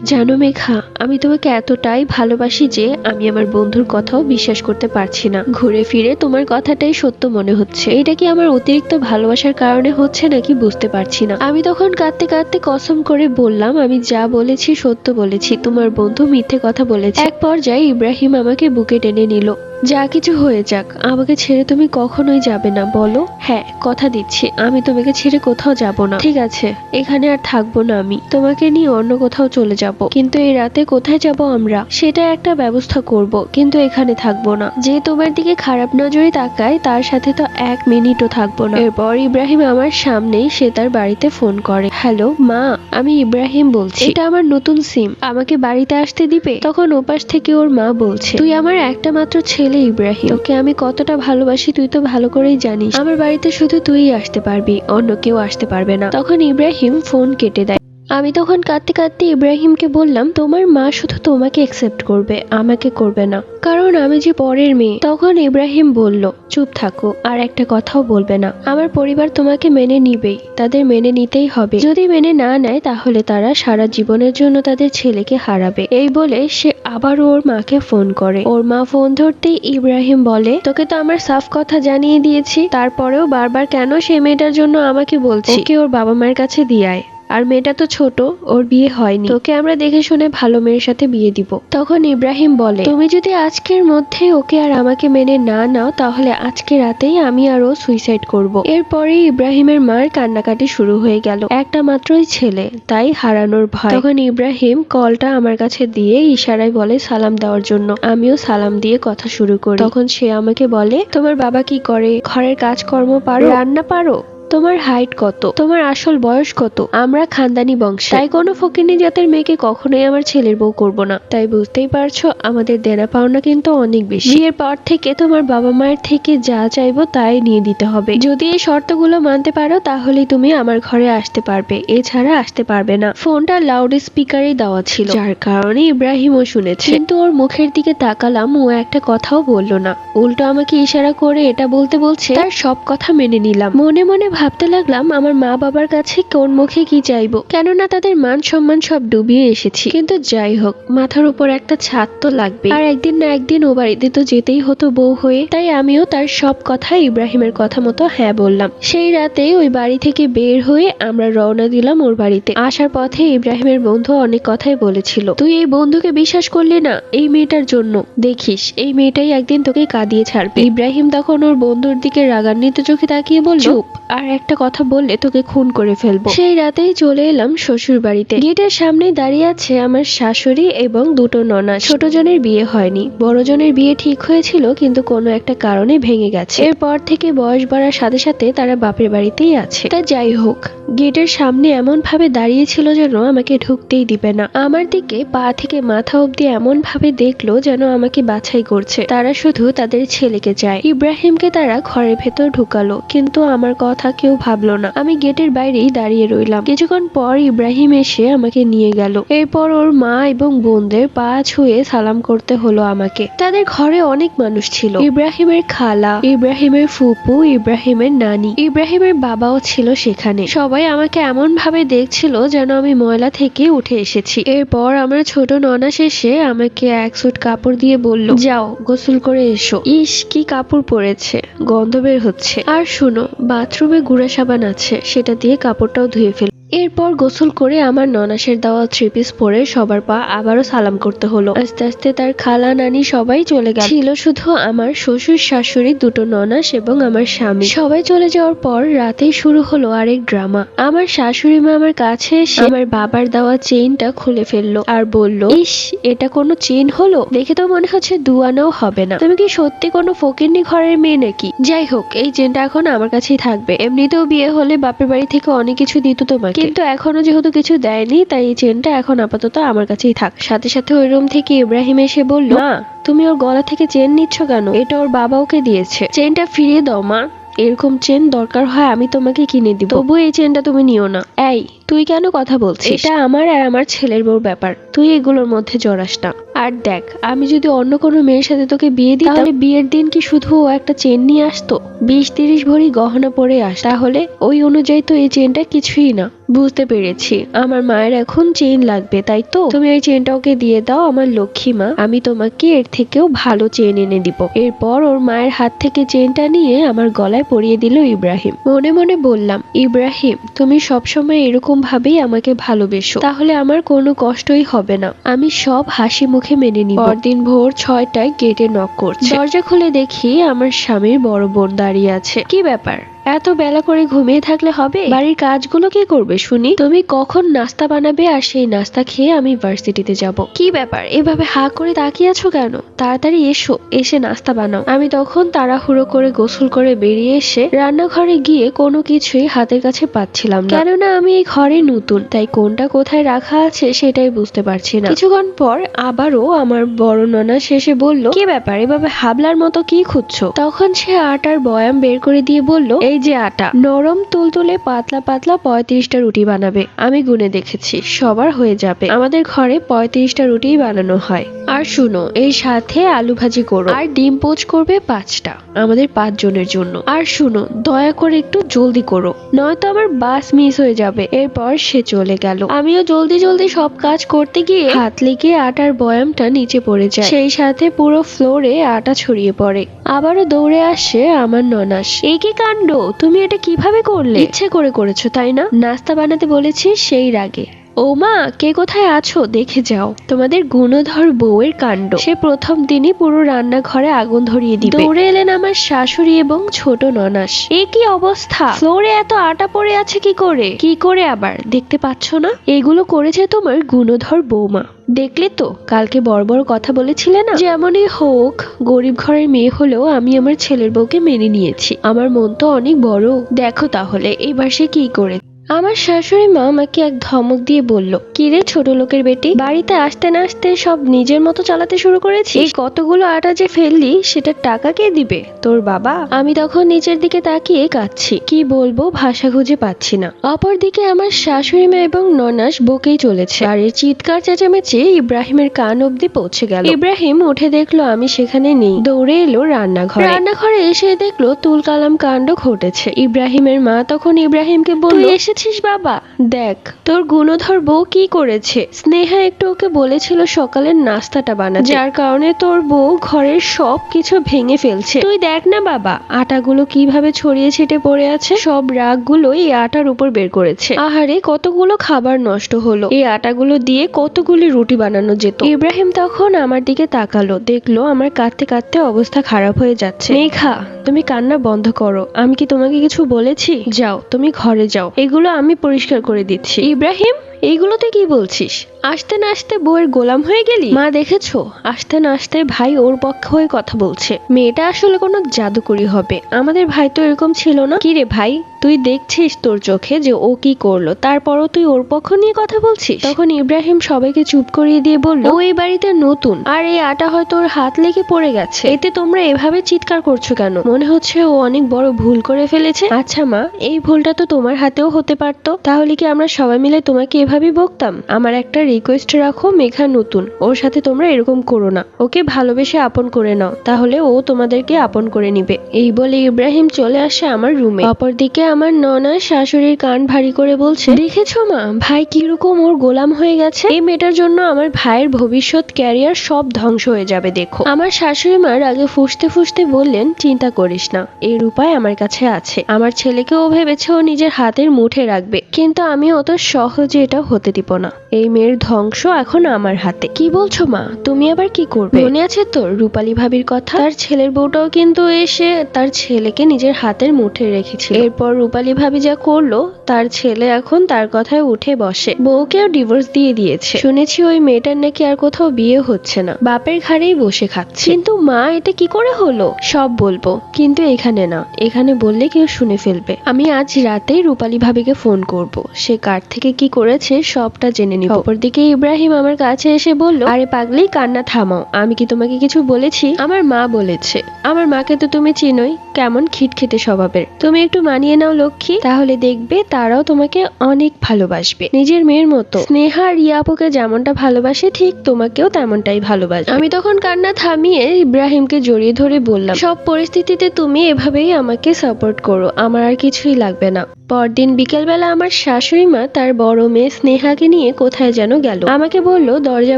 জানো মেঘা, আমি তোমাকে এতটাই ভালোবাসি যে আমি আমার বন্ধুর কথাও বিশ্বাস করতে পারছি না। ঘুরে ফিরে তোমার কথাটাই সত্য মনে হচ্ছে। এটা কি আমার অতিরিক্ত ভালোবাসার কারণে হচ্ছে নাকি বুঝতে পারছি না। আমি তখন কাঁদতে কাঁদতে কসম করে বললাম, আমি যা বলেছি সত্য বলেছি, তোমার বন্ধু মিথ্যে কথা বলেছে। এক পর্যায়ে ইব্রাহিম আমাকে বুকে টেনে নিল। যা কিছু হয়ে যাক, আমাকে ছেড়ে তুমি কখনোই যাবে না, বলো? হ্যাঁ, কথা দিচ্ছি, আমি তোমাকে ছেড়ে কোথাও যাব না। ঠিক আছে, এখানে আর থাকবো না, আমি তোমাকে নিয়ে অন্য কোথাও চলে যাব। কিন্তু এই রাতে কোথায় যাব আমরা, সেটা একটা ব্যবস্থা করব, কিন্তু এখানে থাকবো না। যে তোমার দিকে খারাপ নজরে তাকায় তার সাথে তো এক মিনিটও থাকবো না। এরপর ইব্রাহিম আমার সামনেই সে তার বাড়িতে ফোন করে। হ্যালো মা, আমি ইব্রাহিম বলছি, এটা আমার নতুন সিম, আমাকে বাড়িতে আসতে দিবে? তখন ওপাশ থেকে ওর মা বলছে, তুই আমার একটা মাত্র ছেলে ইব্রাহিম, তোকে আমি কতটা ভালোবাসি তুই তো ভালো করেই জানিস। আমার বাড়িতে শুধু তুই আসতে পারবি, অন্য কেউ আসতে পারবে না। তখন ইব্রাহিম ফোন কেটে দেয়। আমি তখন কাঁদতে কাঁদতে ইব্রাহিমকে বললাম, তোমার মা শুধু তোমাকে অ্যাকসেপ্ট করবে, আমাকে করবে না, কারণ আমি যে পরের মেয়ে। তখন ইব্রাহিম বলল, চুপ থাকো, আর একটা কথাও বলবে না। আমার পরিবার তোমাকে মেনে নিবেই, তাদের মেনে নিতেই হবে। যদি মেনে না নেয় তাহলে তারা সারা জীবনের জন্য তাদের ছেলেকে হারাবে। এই বলে সে আবার ওর মাকে ফোন করে। ওর মা ফোন ধরতেই ইব্রাহিম বলে, তোকে তো আমার সাফ কথা জানিয়ে দিয়েছি, তারপরেও বারবার কেন সে মেয়েটার জন্য আমাকে বলছি? ওকে ওর বাবা মায়ের কাছে দিয়ে আয়। আর মেয়েটা তো ছোট, ওর বিয়ে হয়নি, তোকে আমরা দেখে শুনে ভালো মেয়ের সাথে বিয়ে দিব। তখন ইব্রাহিম বলে, তুমি যদি আজকের মধ্যে ওকে আর আমাকে মেনে না নাও তাহলে আজকে রাতেই আমি আর ও সুইসাইড করব। এরপরে ইব্রাহিমের মার কান্নাকাটি শুরু হয়ে গেল। একটা মাত্রই ছেলে, তাই হারানোর ভয়। তখন ইব্রাহিম কলটা আমার কাছে দিয়ে ইশারায় বলে সালাম দেওয়ার জন্য। আমিও সালাম দিয়ে কথা শুরু করি। তখন সে আমাকে বলে, তোমার বাবা কি করে? ঘরের কাজকর্ম পারো? রান্না পারো? তোমার হাইট কত? তোমার আসল বয়স কত? আমরা খানদানি বংশ, তাই কোনো ফকিন্নি জাতের মেয়েকে কখনোই আমার ছেলের বউ করব না। তাই বুঝতেই পারছো আমাদের দেনা পাওনা কিন্তু অনেক বেশি। বিয়ের পর থেকে তোমার বাবা মায়ের থেকে যা চাইবো তাই নিয়ে দিতে হবে। যদি এই শর্তগুলো মানতে পারো তাহলেই তুমি আমার ঘরে আসতে পারবে, এছাড়া আসতে পারবে না। ফোনটা লাউড স্পিকারে দেওয়া ছিল, যার কারণে ইব্রাহিমও শুনেছে। কিন্তু ওর মুখের দিকে তাকালাম, ও একটা কথাও বলল না, উল্টো আমাকে ইশারা করে এটা বলতে বলছে তার সব কথা মেনে নিলাম। মনে মনে ভাবতে লাগলাম, আমার মা বাবার কাছে কোন মুখে কি চাইবো, কেননা তাদের মান সম্মান সব ডুবিয়ে এসেছি। কিন্তু যাই হোক, মাথার উপর একটা ছাদ তো লাগবে, আর একদিন না একদিন ও বাড়িতে তো যেতেই হতো বউ হয়ে। তাই আমিও তার সব কথা ইব্রাহিমের কথা মতো হ্যাঁ বললাম। সেই রাতে ওই বাড়ি থেকে বের হয়ে আমরা রওনা দিলাম ওর বাড়িতে। আসার পথে ইব্রাহিমের বন্ধু অনেক কথাই বলেছিল, তুই এই বন্ধুকে বিশ্বাস করলি না এই মেয়েটার জন্য, দেখিস এই মেয়েটাই একদিন তোকে কাঁদিয়ে ছাড়বে। ইব্রাহিম তখন ওর বন্ধুর দিকে রাগান্বিত চোখে তাকিয়ে বলল, চুপ, আর একটা কথা বললে তোকে খুন করে ফেলবো। সেই রাতেই চলে এলাম শ্বশুর বাড়িতে। গেটের সামনে দাঁড়িয়ে আছে আমার শাশুড়ি এবং দুটো ননাস। ছোট জনের বিয়ে হয়নি, বড় জনের বিয়ে ঠিক হয়েছিল কিন্তু কোনো একটা কারণে ভেঙে গেছে। এরপর থেকে বয়স বাড়ার সাথে সাথে তারা বাপের বাড়িতেই আছে। তা যাই হোক, গেটের সামনে এমন ভাবে দাঁড়িয়েছিল যেন আমাকে ঢুকতেই দিবে না। আমার দিকে পা থেকে মাথা অব্দি এমন ভাবে দেখলো যেন আমাকে বাছাই করছে। তারা শুধু তাদের ছেলেকে চায়। ইব্রাহিমকে তারা ঘরের ভেতর ঢুকালো, কিন্তু আমার কথা কেউ ভাবলো না। আমি গেটের বাইরেই দাঁড়িয়ে রইলাম। কিছুক্ষণ পর ইব্রাহিম এসে আমাকে নিয়ে গেল। এরপর ওর মা এবং বোনদের পা ছুঁয়ে সালাম করতে হলো আমাকে। তাদের ঘরে অনেক মানুষ ছিল, ইব্রাহিমের খালা, ইব্রাহিমের ফুপু, ইব্রাহিমের নানি, ইব্রাহিমের বাবাও ছিল সেখানে। সবাই আমাকে এমন ভাবে দেখছিল যেন আমি ময়লা থেকে উঠে এসেছি। এরপর আমার ছোট ননাস এসে আমাকে এক সুট কাপড় দিয়ে বলল, যাও গোসল করে এসো। ইস, কি কাপড় পরেছে, গন্ধ বের হচ্ছে। আর শুনো, বাথরুমে গুঁড়া সাবান আছে, সেটা দিয়ে কাপড়টাও ধুয়ে ফেল। এরপর গোসল করে আমার ননাসের দেওয়া থ্রি পিস পরে সবার পা আবারও সালাম করতে হলো। আস্তে আস্তে তার খালা নানি সবাই চলে গেল। ছিল শুধু আমার শ্বশুর শাশুড়ি, দুটো ননাস এবং আমার স্বামী। সবাই চলে যাওয়ার পর রাতেই শুরু হলো আরেক ড্রামা। আমার শাশুড়ি মা আমার কাছে এসে আমার বাবার দেওয়া চেইনটা খুলে ফেললো আর বলল, ইস, এটা কোনো চেইন হলো, দেখে তো মনে হচ্ছে 2 আনাও হবে না। তুমি কি সত্যি কোনো ফকিন্নি ঘরের মেয়ে নাকি? যাই হোক, এই চেইনটা এখন আমার কাছেই থাকবে। এমনিতেও বিয়ে হলে বাপের বাড়ি থেকে অনেক কিছু দিত তোমাকে, কিন্তু এখনো যেহেতু কিছু দেয়নি তাই এই চেনটা এখন আপাতত আমার কাছেই থাক। সাথে সাথে ওই রুম থেকে ইব্রাহিম এসে বলল, মা, তুমি ওর গলা থেকে চেন নিচ্ছ কেন? এটা ওর বাবা ওকে দিয়েছে, চেনটা ফিরিয়ে দাও মা। এরকম চেন দরকার হয় আমি তোমাকে কিনে দিব, তবু এই চেনটা তুমি নিও না। এই, তুই কেন কথা বলছিস? এটা আমার আর আমার ছেলের বউর ব্যাপার, তুই এগুলোর মধ্যে জড়াস না। আর আর দেখ, আমি যদি অন্য কোনো মেয়ের সাথে তোকে বিয়ে দিই তাহলে বিয়ের দিন কি শুধু ও একটা চেন নিয়ে আসতো? 20-30 ভরি গহনা পরে আস, তাহলে ওই অনুযায়ী তো এই চেনটা কিছুই না। বুঝতে পেরেছি, আমার মায়ের এখন চেন লাগবে, তাই তো? তুমি এই চেনটা ওকে দিয়ে দাও আমার লক্ষ্মী মা, আমি তোমাকে এর থেকেও ভালো চেন এনে দিব। এরপর ওর মায়ের হাত থেকে চেনটা নিয়ে আমার গলায় পরিয়ে দিল ইব্রাহিম। মনে মনে বললাম, ইব্রাহিম তুমি সবসময় এরকম ভাবেই আমাকে ভালোবেসো, তাহলে আমার কোনো কষ্টই হবে না, আমি সব হাসি মুখে মেনে নিব। পরদিন ভোর 6টায় গেটে নক করছে। দরজা খুলে দেখি আমার স্বামীর বড় বোন দাঁড়িয়ে আছে। কি ব্যাপার, এত বেলা করে ঘুমিয়ে থাকলে হবে? বাড়ির কাজগুলো কি করবে শুনি? তুমি কখন নাস্তা বানাবে আর সেই নাস্তা খেয়ে আমি ভার্সিটিতে যাব। কি ব্যাপার, এভাবে হা করে তাকিয়ে আছো কেন? তাড়াতাড়ি এসো, এসে নাস্তা বানাও। আমি তখন তাড়াহুড়ো করে গোসল করে বেরিয়ে এসে রান্নাঘরে গিয়ে কোনো কিছুই হাতের কাছে পাচ্ছিলাম না, কেননা আমি এই ঘরে নতুন, তাই কোনটা কোথায় রাখা আছে সেটাই বুঝতে পারছি না। কিছুক্ষণ পর আবারও আমার বড় ননা শেষে বলল, কি ব্যাপার, এভাবে হাবলার মতো কি খুঁজছো? তখন সে আটার বয়াম বের করে দিয়ে বলল, এই যে আটা, নরম তুলতুলে পাতলা পাতলা 35টা রুটি বানাবে। আমি গুনে দেখেছি, সবার হয়ে যাবে। আমাদের ঘরে 35টা রুটি বানানো হয়। আর শুনো, এই সাথে আলু ভাজি করো, আর ডিম পোচ করবে 5টা, আমাদের 5 জনের জন্য। আর শুনো, দয়া করে একটু জলদি করো, নয়তো আমার বাস মিস হয়ে যাবে। এরপর সে চলে গেল। আমিও জলদি জলদি সব কাজ করতে গিয়ে হাত লেগে আটার বয়ামটা নিচে পড়ে যায়, সেই সাথে পুরো ফ্লোরে আটা ছড়িয়ে পড়ে। আবারও দৌড়ে আসে আমার ননাস। এই কি কাণ্ড, তুমি এটা কিভাবে করলে? ইচ্ছে করে করেছো তাই না? নাস্তা বানাতে বলেছি সেই রাগে। ও মা, কে কোথায় আছো দেখে যাও, তোমাদের গুণধর বউয়ের কাণ্ড। সে প্রথম দিনই পুরো রান্নাঘরে আগুন ধরিয়ে দিবে। দৌড়ে এলেন আমার শাশুড়ি এবং ছোট ননাস। এ কি অবস্থা, ফ্লোরে এত আটা পড়ে আছে কি করে? কি করে আবার, দেখতে পাচ্ছ না? এগুলো করেছে তোমার গুণধর বৌমা। দেখলে তো, কালকে বড় বড় কথা বলেছিলে না? যেমনই হোক, গরিব ঘরের মেয়ে হলেও আমি আমার ছেলের বউকে মেনে নিয়েছি। আমার মন তো অনেক বড়। দেখো তাহলে এবার সে কি করে। আমার শাশুড়ি মা আমাকে এক ধমক দিয়ে বলল, কিরে ছোট লোকের বেটি, বাড়িতে আসতে না আসতে সব নিজের মতো চালাতে শুরু করেছিস? এই কতগুলো আটা যে ফেললি সেটার টাকা কে দিবে? তোর বাবা। আমি তখন নিচের দিকে তাকিয়ে কাঁদছি, কি বলবো ভাষা খুঁজে পাচ্ছি না। অপরদিকে আমার শাশুড়ি মা এবং ননাস বকেই চলেছে, আর এই চিৎকার চেঁচামেচি ইব্রাহিমের কান অব্দি পৌঁছে গেল। ইব্রাহিম উঠে দেখলো আমি সেখানে নেই, দৌড়ে এলো রান্নাঘরে এসে দেখলো তুল কালাম কাণ্ড ঘটেছে। ইব্রাহিমের মা তখন ইব্রাহিমকে বলল, এসেছিস বাবা, দেখ তোর গুণধর বউ কি করেছে। স্নেহা একটু ওকে বলেছিল সকালের নাস্তাটা বানাতে, যার কারণে তোর বউ ঘরের সব কিছু ভেঙে ফেলছে। তুই দেখ না বাবা, আটাগুলো কিভাবে ছড়িয়ে ছিটে পড়ে আছে, সব রাগগুলো এই আটার উপর বের করেছে। আহারে, কতগুলো খাবার নষ্ট হলো, এই আটাগুলো দিয়ে কতগুলি রুটি বানানো যেত। ইব্রাহিম তখন আমার দিকে তাকালো, দেখলো আমার কাঁদতে কাঁদতে অবস্থা খারাপ হয়ে যাচ্ছে। মেঘা, তুমি কান্না বন্ধ করো, আমি কি তোমাকে কিছু বলেছি? যাও তুমি ঘরে যাও, এগুলো আমি পরিষ্কার করে দিচ্ছি। ইব্রাহিম, এইগুলোতে কি বলছিস? আসতে না আসতে বউয়ের গোলাম হয়ে গেলি? মা দেখেছো, আসতে না আসতে ভাই ওর পক্ষে হয়ে কথা বলছে। মেয়েটা আসলে কোনো জাদুকরি হবে, আমাদের ভাই তো এরকম ছিল না। কি রে ভাই, তুই দেখছিস তোর চোখে যে ও কি করলো, তারপরও তুই ওর পক্ষ নিয়ে কথা বলছিস? তখন ইব্রাহিম সবাইকে চুপ করিয়ে দিয়ে বলল, ও এই বাড়িতে নতুন, আর এই আটা হয়তো ওর হাত লেগে পড়ে গেছে, এতে তোমরা এভাবে চিৎকার করছো কেন? মনে হচ্ছে ও অনেক বড় ভুল করে ফেলেছে। আচ্ছা মা, এই ভুলটা তো তোমার হাতেও হতে পারতো, তাহলে কি আমরা সবাই মিলে তোমাকে এভাবেই বকতাম? আমার একটা রিকোয়েস্ট রাখো, মেঘা নতুন, ওর সাথে তোমরা এরকম করো না, ওকে ভালোবেসে আপন করে নাও, তাহলে ও তোমাদেরকে আপন করে নিবে। এই বলে ইব্রাহিম চলে আসে আমার রুমে। অপরদিকে আমার ননা শাশুড়ির কান ভারী করে বলছে, দেখেছো মা, ভাই কিরকম ওর গোলাম হয়ে গেছে। এই মেয়েটার জন্য আমার ভাইয়ের ভবিষ্যৎ ক্যারিয়ার সব ধ্বংস হয়ে যাবে দেখো। আমার শাশুড়ি মার আগে ফুসতে ফুসতে বললেন, চিন্তা করিস না, এর উপায় আমার কাছে আছে। আমার ছেলেকে ও ভেবেছে ও নিজের হাতের মুঠে রাখবে, কিন্তু আমি অত সহজে এটা হতে দিব না। এই মেয়ের ধ্বংস এখন আমার হাতে। কি বলছো মা, তুমি আবার কি করবে? মনে আছে তোর রূপালী ভাবির কথা? তার ছেলের বউটাও কিন্তু এসে তার ছেলেকে নিজের হাতের মুঠে রেখেছিল। এরপর রূপালী ভাবি যা করলো, তার ছেলে এখন তার কথায় উঠে বসে, বউকেও ডিভোর্স দিয়ে দিয়েছে। শুনেছি ওই মেয়েটার নাকি আর কোথাও বিয়ে হচ্ছে না, বাপের ঘাড়েই বসে খাচ্ছে। কিন্তু মা, এটা কি করে হলো? সব বলবো, কিন্তু এখানে না, এখানে বললে কেউ শুনে ফেলবে। আমি আজ রাতেই রূপালী ভাবিকে ফোন করব, সে কার থেকে কি করেছে কাছে সবটা জেনে নিব। অপরদিকে ইব্রাহিম আমার কাছে এসে বলল, আরে পাগলি, কান্না থামাও। আমি কি তোমাকে কিছু বলেছি? আমার মা বলেছে। আমার মাকে তো তুমি চিনোই, কেমন খিটখিটে স্বভাবের। তুমি একটু মানিয়ে নাও লক্ষ্মী, তাহলে দেখবে তারাও তোমাকে অনেক ভালোবাসবে, নিজের মেয়ের মতো। স্নেহা আর রিয়া আপুকে যেমনটা ভালোবাসে ঠিক তোমাকেও তেমনটাই ভালোবাসবে। আমি তখন কান্না থামিয়ে ইব্রাহিমকে জড়িয়ে ধরে বললাম, সব পরিস্থিতিতে তুমি এভাবেই আমাকে সাপোর্ট করো, আমার আর কিছুই লাগবে না। পরদিন বিকেলবেলা আমার শাশুড়ি মা তার বড় মেয়ে স্নেহাকে নিয়ে কোথায় যেন গেল। আমাকে বলল দরজা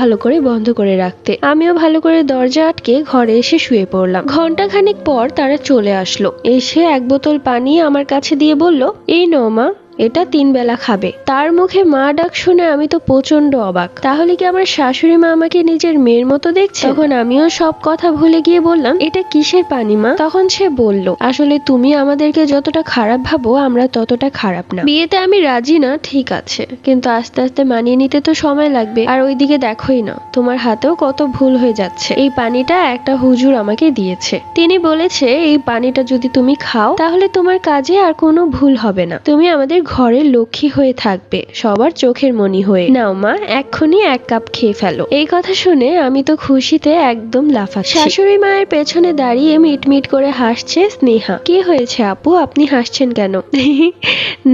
ভালো করে বন্ধ করে রাখতে। আমিও ভালো করে দরজা আটকে ঘরে এসে শুয়ে পড়লাম। ঘন্টা খানিক পর তারা চলে আসলো। এসে এক বোতল পানি আমার কাছে দিয়ে বলল, এই নাও মা, এটা 3 বেলা খাবে। তার মুখে মা ডাক শুনে আমি তো প্রচন্ড অবাক। তাহলে কি আমার শাশুড়ি মা আমাকে নিজের মেয়ের মতো দেখছে? তখন আমিও সব কথা ভুলে গিয়ে বললাম, এটা কিসের পানি মা? তখন সে বলল, আসলে তুমি আমাদেরকে যতটা খারাপ ভাবো আমরা ততটা খারাপ না। বিয়েতে আমি রাজি না ঠিক আছে, কিন্তু আস্তে আস্তে মানিয়ে নিতে তো সময় লাগবে। আর ওইদিকে দেখোই না তোমার হাতেও কত ভুল হয়ে যাচ্ছে। এই পানিটা একটা হুজুর আমাকে দিয়েছে। তিনি বলেছে এই পানিটা যদি তুমি খাও তাহলে তোমার কাজে আর কোনো ভুল হবে না। তুমি আমাদের ঘরের লক্ষ্মী হয়ে থাকবে, সবার চোখের মনি হয়ে। নাও মা, এক্ষুনি 1 কাপ খেয়ে ফেলো। এই কথা শুনে আমি তো খুশিতে একদম লাফাচ্ছি। শাশুড়ি মায়ের পেছনে দাঁড়িয়ে মিটমিট করে হাসছে স্নেহা। কি হয়েছে আপু, আপনি হাসছেন কেন?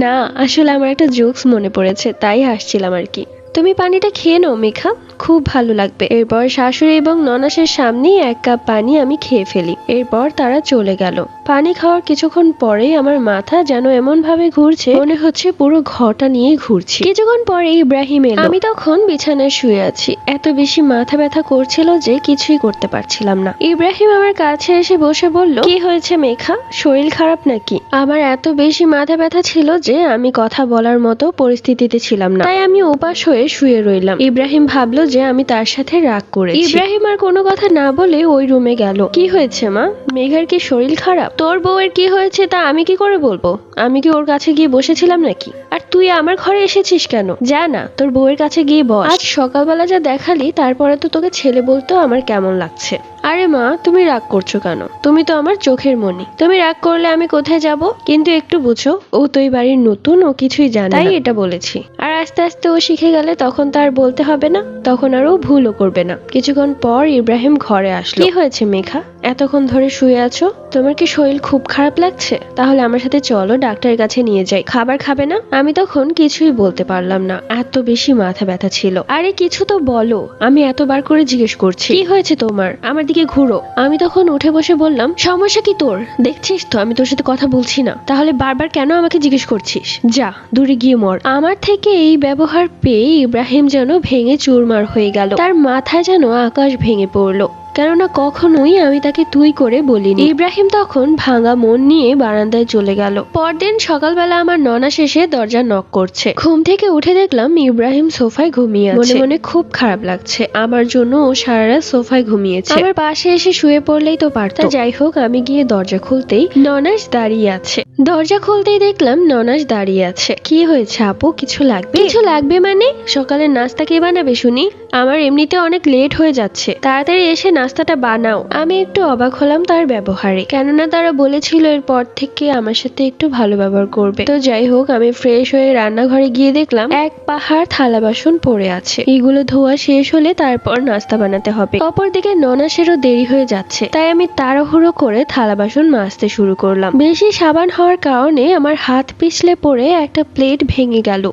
না, আসলে আমার একটা জোকস মনে পড়েছে, তাই হাসছিলাম আর কি। তুমি পানিটা খেয়ে নাও মেঘা, খুব ভালো লাগবে। এরপর শাশুড়ি এবং ননাসের সামনেই 1 কাপ পানি আমি খেয়ে ফেলি। এরপর তারা চলে গেল। পানি খাওয়ার কিছুক্ষণ পরেই আমার মাথা যেন এমন ভাবে ঘুরছে, মনে হচ্ছে পুরো ঘরটা নিয়ে ঘুরছি। কিছুক্ষণ পরে ইব্রাহিম এলো। আমি তখন বিছানায় শুয়ে আছি। এত বেশি মাথা ব্যথা করছিল যে কিছুই করতে পারছিলাম না। ইব্রাহিম আমার কাছে এসে বসে বলল, কি হয়েছে মেঘা, শরীর খারাপ নাকি? আমার এত বেশি মাথা ব্যথা ছিল যে আমি কথা বলার মতো পরিস্থিতিতে ছিলাম না, তাই আমি উপাস হয়ে শুয়ে রইলাম। ইব্রাহিম ভাবলো যে আমি তার সাথে রাগ করেছি। ইব্রাহিম আর কোনো কথা না বলে ওই রুমে গেল। কি হয়েছে মা, মেঘার কি শরীর খারাপ? তোর বউয়ের কি হয়েছে তা আমি কি করে বলবো? আমি কি ওর কাছে গিয়ে বসেছিলাম নাকি? আর তুই আমার ঘরে এসেছিস কেন? যা না, তোর বউয়ের কাছে গিয়ে বস। আজ সকালবেলা যা দেখালি তারপরে তো তোকে ছেলে বলতেও আমার কেমন লাগছে। আরে মা, তুমি রাগ করছো কেন? তুমি তো আমার চোখের মনি। তুমি রাগ করলে আমি কোথায় যাব? কিন্তু একটু বুঝো, ও তো এই বাড়ির নতুন, ও কিছুই জানে না, তাই এটা বলেছি। আর আস্তে আস্তে ও শিখে গেলে তখন তার বলতে হবে না, তখন আর ও ভুলও করবে না। কিছুক্ষণ পর ইব্রাহিম ঘরে আসলো। কি হয়েছে মেঘা, এতক্ষণ ধরে শুয়ে আছো? তোমার কি শরীর খুব খারাপ লাগছে? তাহলে আমার সাথে চলো, ডাক্তারের কাছে নিয়ে যাই। খাবার খাবে না? আমি তখন কিছুই বলতে পারলাম না, এত বেশি মাথা ব্যথা ছিল। আরে কিছু তো বলো, আমি এতবার করে জিজ্ঞেস করছি। কি হয়েছে তোমার? আমার দিকে ঘুরো। আমি তখন উঠে বসে বললাম, সমস্যা কি তোর? দেখছিস তো আমি তোর সাথে কথা বলছি না, তাহলে বারবার কেন আমাকে জিজ্ঞেস করছিস? যা দূরে গিয়ে মর। আমার থেকে এই ব্যবহার পেয়ে ইব্রাহিম যেন ভেঙে চুরমার হয়ে গেল। তার মাথায় যেন আকাশ ভেঙে পড়লো, কেননা কখনোই আমি তাকে তুই করে বলিনি। ইব্রাহিম তখন ভাঙা মন নিয়ে বারান্দায় চলে গেল। পরদিন সকালবেলা আমার ননা শেষে দরজা নক করছে। ঘুম থেকে উঠে দেখলাম ইব্রাহিম সোফায় ঘুমিয়ে আছে। মনে মনে খুব খারাপ লাগছে, আমার জন্য ও সারা রাত সোফায় ঘুমিয়েছে। আমার পাশে এসে শুয়ে পড়লেই তো পারত। যাই হোক, আমি গিয়ে দরজা খুলতেই ননাস দাঁড়িয়ে আছে। দরজা খুলতেই দেখলাম ননাস দাঁড়িয়ে আছে। কি হয়েছে আপু, কিছু লাগবে? কিছু লাগবে মানে? সকালের নাস্তা কে বানাবে শুনি? আমার এমনিতে অনেক লেট হয়ে যাচ্ছে, তাড়াতাড়ি এসে নাস্তাটা বানাও। আমি একটু অবাক হলাম তার ব্যবহারে, কেননা তারা বলেছিল এরপর থেকে আমার সাথে একটু ভালো ব্যবহার করবে। তো যাই হোক, আমি ফ্রেশ হয়ে রান্নাঘরে গিয়ে দেখলাম এক পাহাড় থালা বাসন পড়ে আছে। এগুলো ধোয়া শেষ হলে তারপর নাস্তা বানাতে হবে। অপরদিকে ননাসেরও দেরি হয়ে যাচ্ছে, তাই আমি তাড়াহুড়ো করে থালা বাসন মাজতে শুরু করলাম। বেশি সাবান হওয়ার কারণে আমার হাত পিছলে পড়ে একটা প্লেট ভেঙে গেল।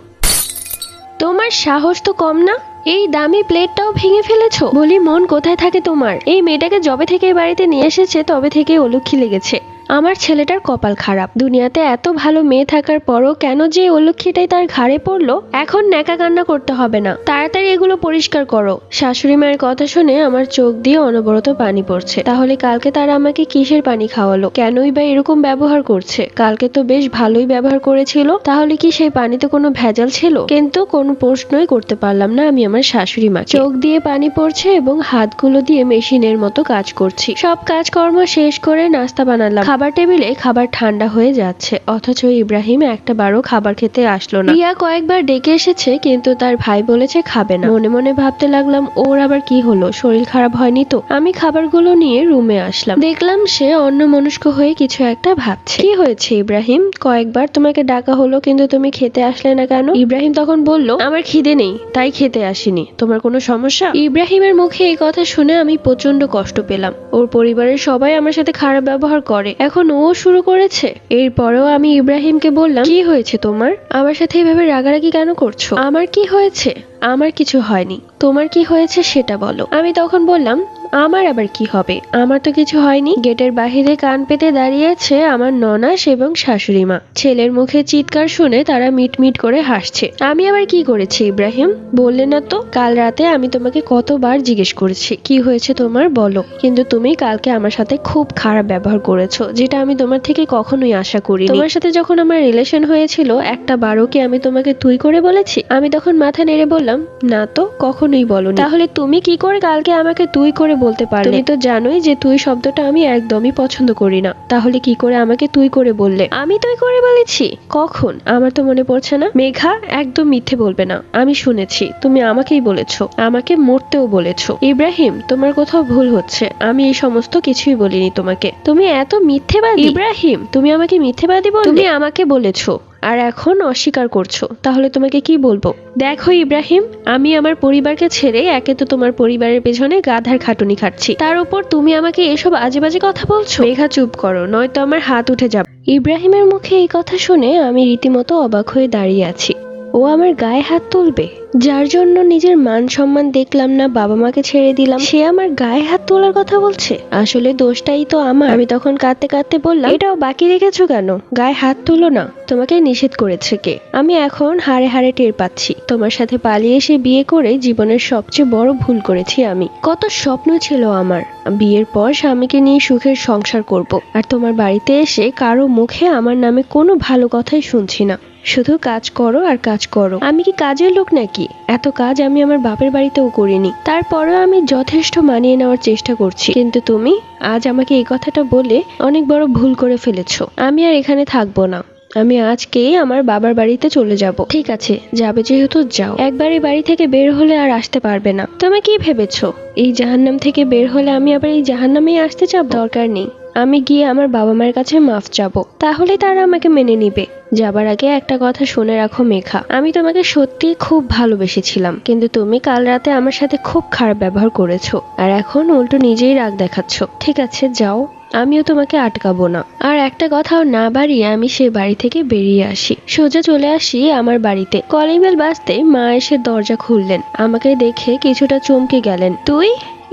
তোমার সাহস তো কম না, এই দামি প্লেটটাও ভেঙে ফেলেছো? বলি মন কোথায় থাকে তোমার? এই মেয়েটাকে যবে থেকে এই বাড়িতে নিয়ে এসেছে তবে থেকে অলক্ষী লেগেছে। আমার ছেলেটার কপাল খারাপ, দুনিয়াতে এত ভালো মেয়ে থাকার পরও কেন যে অলক্ষীটাই তার ঘাড়ে পড়লো। এখন ন্যাকা কান্না করতে হবে না, তাড়াতাড়ি এগুলো পরিষ্কার করো। শাশুড়ি মায়ের কথা শুনে আমার চোখ দিয়ে অনবরত পানি পড়ছে। তাহলে কালকে তারা আমাকে কিসের পানি খাওয়ালো? কেনই বা এরকম ব্যবহার করছে? কালকে তো বেশ ভালোই ব্যবহার করেছিল, তাহলে কি সেই পানিতে কোনো ভেজাল ছিল? কিন্তু কোনো প্রশ্নই করতে পারলাম না আমি আমার শাশুড়ি মা। চোখ দিয়ে পানি পড়ছে এবং হাতগুলো দিয়ে মেশিনের মতো কাজ করছি। সব কাজকর্ম শেষ করে নাস্তা বানালাম। খাবার টেবিলে খাবার ঠান্ডা হয়ে যাচ্ছে, অথচ ইব্রাহিম একটাবারও খাবার খেতে আসলো না। রিয়া কয়েকবার ডেকে এসেছে, কিন্তু তার ভাই বলেছে খাবে না। মনে মনে ভাবতে লাগলাম, ওর আবার কি হলো, শরীর খারাপ হয়নি তো? আমি খাবারগুলো নিয়ে রুমে আসলাম, দেখলাম সে অন্যমনস্ক হয়ে কিছু একটা ভাবছে। কি হয়েছে ইব্রাহিম? কয়েকবার তোমাকে ডাকা হলো, কিন্তু তুমি খেতে আসলে না কেন? ইব্রাহিম তখন বলল, আমার খিদে নেই, তাই খেতে আসিনি। তোমার কোনো সমস্যা? ইব্রাহিমের মুখে এই কথা শুনে আমি প্রচন্ড কষ্ট পেলাম। ওর পরিবারের সবাই আমার সাথে খারাপ ব্যবহার করে, এখন ও শুরু করেছে। এরপরেও আমি ইব্রাহিমকে বললাম, কি হয়েছে তোমার? আমার সাথে এভাবে রাগারাগি কেন করছো? আমার কি হয়েছে? আমার কিছু হয়নি, তোমার কি হয়েছে সেটা বলো। আমি তখন বললাম, আমার আবার কি হবে, আমার তো কিছু হয়নি। গেটের বাহিরে কান পেতে দাঁড়িয়েছে আমার ননাস এবং শাশুড়ি মা। ছেলের মুখে চিৎকার শুনে তারা মিটমিট করে হাসছে। আমি আবার কি করেছি ইব্রাহিম? বললে না তো। কাল রাতে আমি তোমাকে কতবার জিজ্ঞেস করেছি কি হয়েছে তোমার, বলো। কিন্তু তুমি কালকে আমার সাথে খুব খারাপ ব্যবহার করেছো, যেটা আমি তোমার থেকে কখনোই আশা করিনি। তোমার সাথে যখন আমার রিলেশন হয়েছিল, একটা বারও কি আমি তোমাকে তুই করে বলেছি? আমি তখন মাথা নেড়ে বললাম, না তো, কখনোই বলোনি। তাহলে তুমি কি করে কালকে আমাকে তুই করে বলতে পারলে? তুমি তো জানোই যে তুই শব্দটা আমি একদমই পছন্দ করি না, তাহলে কি করে আমাকে তুই করে বললে? আমি তুই করে বলেছি? কখন? আমার তো মনে পড়ছে না। মেঘা, একদম মিথ্যে বলবে না, আমি শুনেছি তুমি আমাকেই বলেছো, আমাকে মরতেও বলেছো। ইব্রাহিম, তোমার কোথাও ভুল হচ্ছে, আমি এই সমস্ত কিছুই বলিনি তোমাকে। তুমি এত মিথ্যেবাদী। ইব্রাহিম, তুমি আমাকে মিথ্যেবাদী বললে? তুমি আমাকে বলেছো আর এখন অস্বীকার করছো, তাহলে তোমাকে কি বলবো? দেখো ইব্রাহিম, আমি আমার পরিবারকে ছেড়ে একে তো তোমার পরিবারের পেছনে গাধার খাটুনি খাচ্ছি, তার উপর তুমি আমাকে এসব আজে বাজে কথা বলছো। মেঘা, চুপ করো, নয়তো আমার হাত উঠে যাবে। ইব্রাহিমের মুখে এই কথা শুনে আমি রীতিমতো অবাক হয়ে দাঁড়িয়ে আছি। ও আমার গায়ে হাত তুলবে? যার জন্য নিজের মান সম্মান দেখলাম না, বাবা মাকে ছেড়ে দিলাম, সে আমার গায়ে হাত তোলার কথা বলছে? আসলে দোষটাই তো আমার। আমি তখন কাঁদতে কাঁদতে বললাম, এটাও বাকি রেখেছো কেন? গায়ে হাত তুলো না। তোমাকে নিষেধ করেছে কে? আমি এখন হাড়ে হাড়ে টের পাচ্ছি, তোমার সাথে পালিয়ে এসে বিয়ে করে জীবনের সবচেয়ে বড় ভুল করেছি আমি। কত স্বপ্ন ছিল আমার, বিয়ের পর স্বামীকে নিয়ে সুখের সংসার করব, আর তোমার বাড়িতে এসে কারো মুখে আমার নামে কোনো ভালো কথাই শুনছি না। শুধু কাজ করো আর কাজ করো। আমি কি কাজের লোক নাকি? এত কাজ আমি আমার বাপের বাড়িতেও করিনি, তারপরেও আমি যথেষ্ট মানিয়ে নেওয়ার চেষ্টা করছি। কিন্তু তুমি আজ আমাকে এই কথাটা বলে অনেক বড় ভুল করে ফেলেছো। আমি আর এখানে থাকবো না, আমি আজকেই আমার বাবার বাড়িতে চলে যাব। ঠিক আছে, যাবে যেহেতু যাও, একবার এই বাড়ি থেকে বের হলে আর আসতে পারবে না। তুমি কি ভেবেছো এই জাহান্নাম থেকে বের হলে আমি আবার এই জাহান্নামেই আসতে চাপ? দরকার নেই, আমি গিয়ে আমার বাবা মায়ের কাছে মাফ চাবো, তাহলে তারা আমাকে মেনে নিবে। যাবার আগে একটা কথা শুনে রাখো মেঘা, আমি তোমাকে সত্যি খুব ভালোবেসেছিলাম, কিন্তু তুমি কাল রাতে আমার সাথে খুব খারাপ ব্যবহার করেছো, আর এখন উল্টো নিজেই রাগ দেখাচ্ছ। ঠিক আছে, যাও, আমিও তোমাকে আটকাবো না। আর একটা কথাও না বাড়িয়ে আমি সেই বাড়ি থেকে বেরিয়ে আসি, সোজা চলে আসি আমার বাড়িতে। কলিং বেল বাজতে মা এসে দরজা খুললেন, আমাকে দেখে কিছুটা চমকে গেলেন। তুই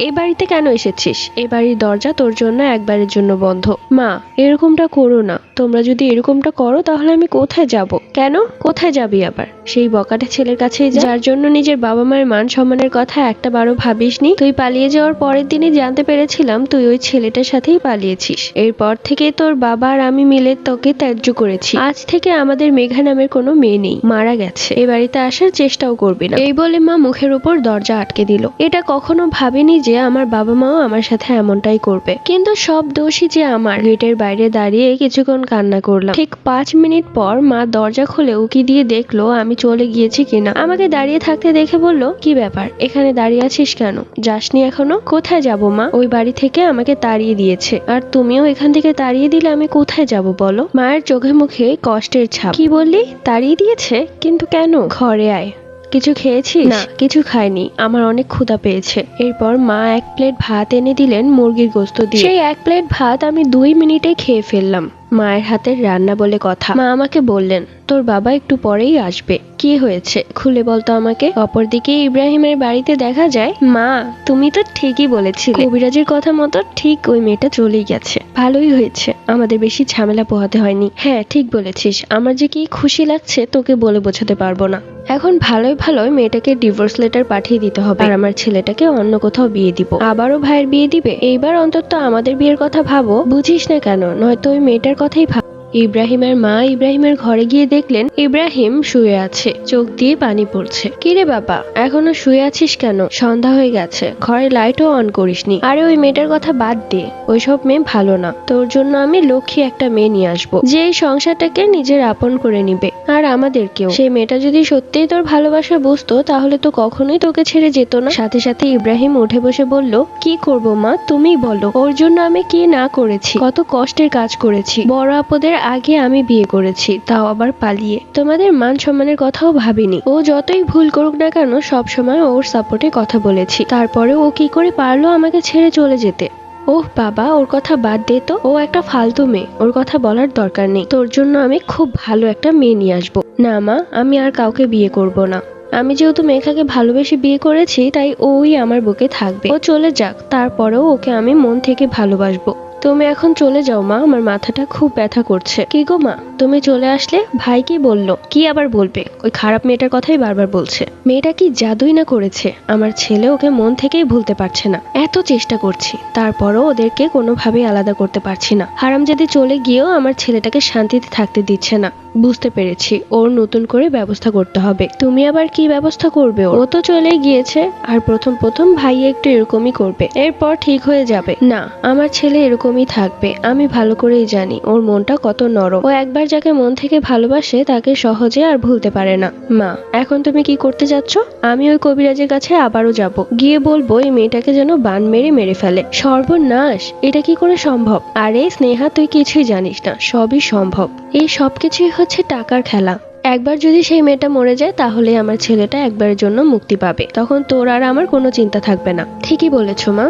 এ বাড়িতে কেন এসেছিস? এ বাড়ির দরজা তোর জন্য একবারের জন্য বন্ধ। মা, এরকমটা করো না, তোমরা যদি এরকমটা করো তাহলে আমি কোথায় যাব? কেন? কোথায় যাবি আবার? সেই বকাটে ছেলের কাছেই যা, যার জন্য নিজের বাবা মায়ের মান সম্মানের কথা একটা বারও ভাবিসনি। তুই পালিয়ে যাওয়ার পরের দিনই জানতে পেরেছিলাম তুই ওই ছেলেটার সাথেই পালিয়েছিস। এরপর থেকে তোর বাবা আর আমি মিলে তোকে ত্যায্য করেছি। আজ থেকে আমাদের মেঘা নামের কোনো মেয়ে নেই, মারা গেছে। এই বাড়িতে আসার চেষ্টাও করবি না। এই বলে মা মুখের উপর দরজা আটকে দিল। এটা কখনো ভাবিনি যে আমার বাবা মাও আমার সাথে এমনটাই করবে, কিন্তু সব দোষই যে আমার। গেটের বাইরে দাঁড়িয়ে কিছুক্ষণ কান্না করলাম। ঠিক 5 মিনিট পর মা দরজা খুলে উকি দিয়ে দেখলো আমি চলে গিয়েছি কিনা। আমাকে দাঁড়িয়ে থাকতে দেখে বলল, কি ব্যাপার, এখানে দাঁড়িয়ে আছিস কেন? যাসনি এখনো? কোথায় যাব মা? ওই বাড়ি থেকে আমাকে তাড়িয়ে দিয়েছে, আর তুমিও এখান থেকে তাড়িয়ে দিলে আমি কোথায় যাব বলো? মায়ের চোখে মুখে কষ্টের ছাপ। কি বললি? তাড়িয়ে দিয়েছে? কিন্তু কেন? ঘরে আয়, কিছু খেয়েছিস? না, কিছু খাইনি, আমার অনেক ক্ষুধা পেয়েছে। এরপর মা 1 প্লেট ভাত এনে দিলেন মুরগির গোস্ত দিয়ে। সেই 1 প্লেট ভাত আমি 2 মিনিটে খেয়ে ফেললাম। মায়ের হাতের রান্না বলে কথা। মা আমাকে বললেন, তোর বাবা একটু পরেই আসবে। কি হয়েছে খুলে বলতো আমাকে। অপরদিকে ইব্রাহিমের বাড়িতে দেখা যায়, মা তুমি তো ঠিকই বলেছিলে, কবিরাজের কথা মতো ঠিক ওই মেয়েটা চলেই গেছে। ভালোই হয়েছে, আমাদের বেশি ঝামেলা পোহাতে হয়নি। হ্যাঁ, ঠিক বলেছিস, আমার যে কি খুশি লাগছে তোকে বলে বোঝাতে পারবো না। এখন ভালোই ভালোই মেয়েটাকে ডিভোর্স লেটার পাঠিয়ে দিতে হবে, আর আমার ছেলেটাকে অন্য কোথাও বিয়ে দিব। আবারও ভাইয়ের বিয়ে দিবে? এইবার অন্তত আমাদের বিয়ের কথা ভাবো। বুঝিস না কেন? নয়তো ওই মেয়েটার কথাই ভাব। ইব্রাহিমের মা ইব্রাহিমের ঘরে গিয়ে দেখলেন ইব্রাহিম শুয়ে আছে, চোখ দিয়ে পানি পড়ছে। কিরে বাবা, এখনো শুয়ে আছিস কেন? সন্ধ্যা হয়ে গেছে, ঘরে লাইটও অন করিসনি। আরে ওই মেয়েটার কথা বাদ দে, ওইসব মেয়ে ভালো না। তোর জন্য আমি লক্ষ্মী একটা মেয়ে নিয়ে আসবো, যে এই সংসারটাকে নিজের আপন করে নিবে, আর আমাদেরকেও। সেই মেয়েটা যদি সত্যিই তোর ভালোবাসা বুঝতো তাহলে তো কখনোই তোকে ছেড়ে যেত না। সাথে সাথে ইব্রাহিম উঠে বসে বলল, কি করব মা, তুমিই বলো। ওর জন্য আমি কি না করেছি, কত কষ্টের কাজ করেছি। বড় আপদের আগে আমি বিয়ে করেছি, তাও আবার পালিয়ে। তোমাদের মান সম্মানের কথাও ভাবিনি। ও যতই ভুল করুক না কেন সবসময় ওর সাপোর্টে কথা বলেছি। তারপরে ও কি করে পারলো আমাকে ছেড়ে চলে যেতে? ওহ বাবা, ওর কথা বাদ দে তো, ও একটা ফালতু মেয়ে, ওর কথা বলার দরকার নেই। তোর জন্য আমি খুব ভালো একটা মেয়ে নিয়ে আসবো। না মা, আমি আর কাউকে বিয়ে করব না। আমি যেহেতু মেঘাকে ভালোবেসে বিয়ে করেছি, তাই ওই আমার বুকে থাকবে। ও চলে যাক, তারপরেও ওকে আমি মন থেকে ভালোবাসবো। তুমি এখন চলে যাও মা, আমার মাথাটা খুব ব্যথা করছে। কি গো মা, তুমি চলে আসলে? ভাই কি বললো? কি আবার বলবে, ওই খারাপ মেয়েটার কথাই বারবার বলছে। মেয়েটা কি জাদুই না করেছে, আমার ছেলে ওকে মন থেকেই ভুলতে পারছে না। এত চেষ্টা করছি, তারপরও ওদেরকে কোনোভাবেই আলাদা করতে পারছি না। হারামজাদি চলে গিয়েও আমার ছেলেটাকে শান্তিতে থাকতে দিচ্ছে না। বুঝতে পেরেছি, ওর নতুন করে ব্যবস্থা করতে হবে। তুমি আবার কি ব্যবস্থা করবে? ও তো চলেই গিয়েছে, আর প্রথম প্রথম ভাই একটু এরকমই করবে, এরপর ঠিক হয়ে যাবে। না, আমার ছেলে এরকমই থাকবে। আমি ভালো করেই জানি ওর মনটা কত নরম। ও একবার যাকে মন থেকে ভালোবাসে তাকে সহজে আর ভুলতে পারে না। মা, এখন তুমি কি করতে যাচ্ছ? আমি ওই কবিরাজের কাছে আবারও যাব, গিয়ে বলবো এই মেয়েটাকে যেন বান মেরে মেরে ফেলে। সর্বনাশ, এটা কি করে সম্ভব? আরে স্নেহা, তুই কিছুই জানিস না, সবই সম্ভব। এই সবকিছুই হচ্ছে টাকার খেলা। একবার যদি সেই মেয়েটা মরে যায় তাহলে আমার ছেলেটা একবারের জন্য মুক্তি পাবে, তখন তোর আর আমার কোনো চিন্তা থাকবে না। ঠিকই বলেছো মা,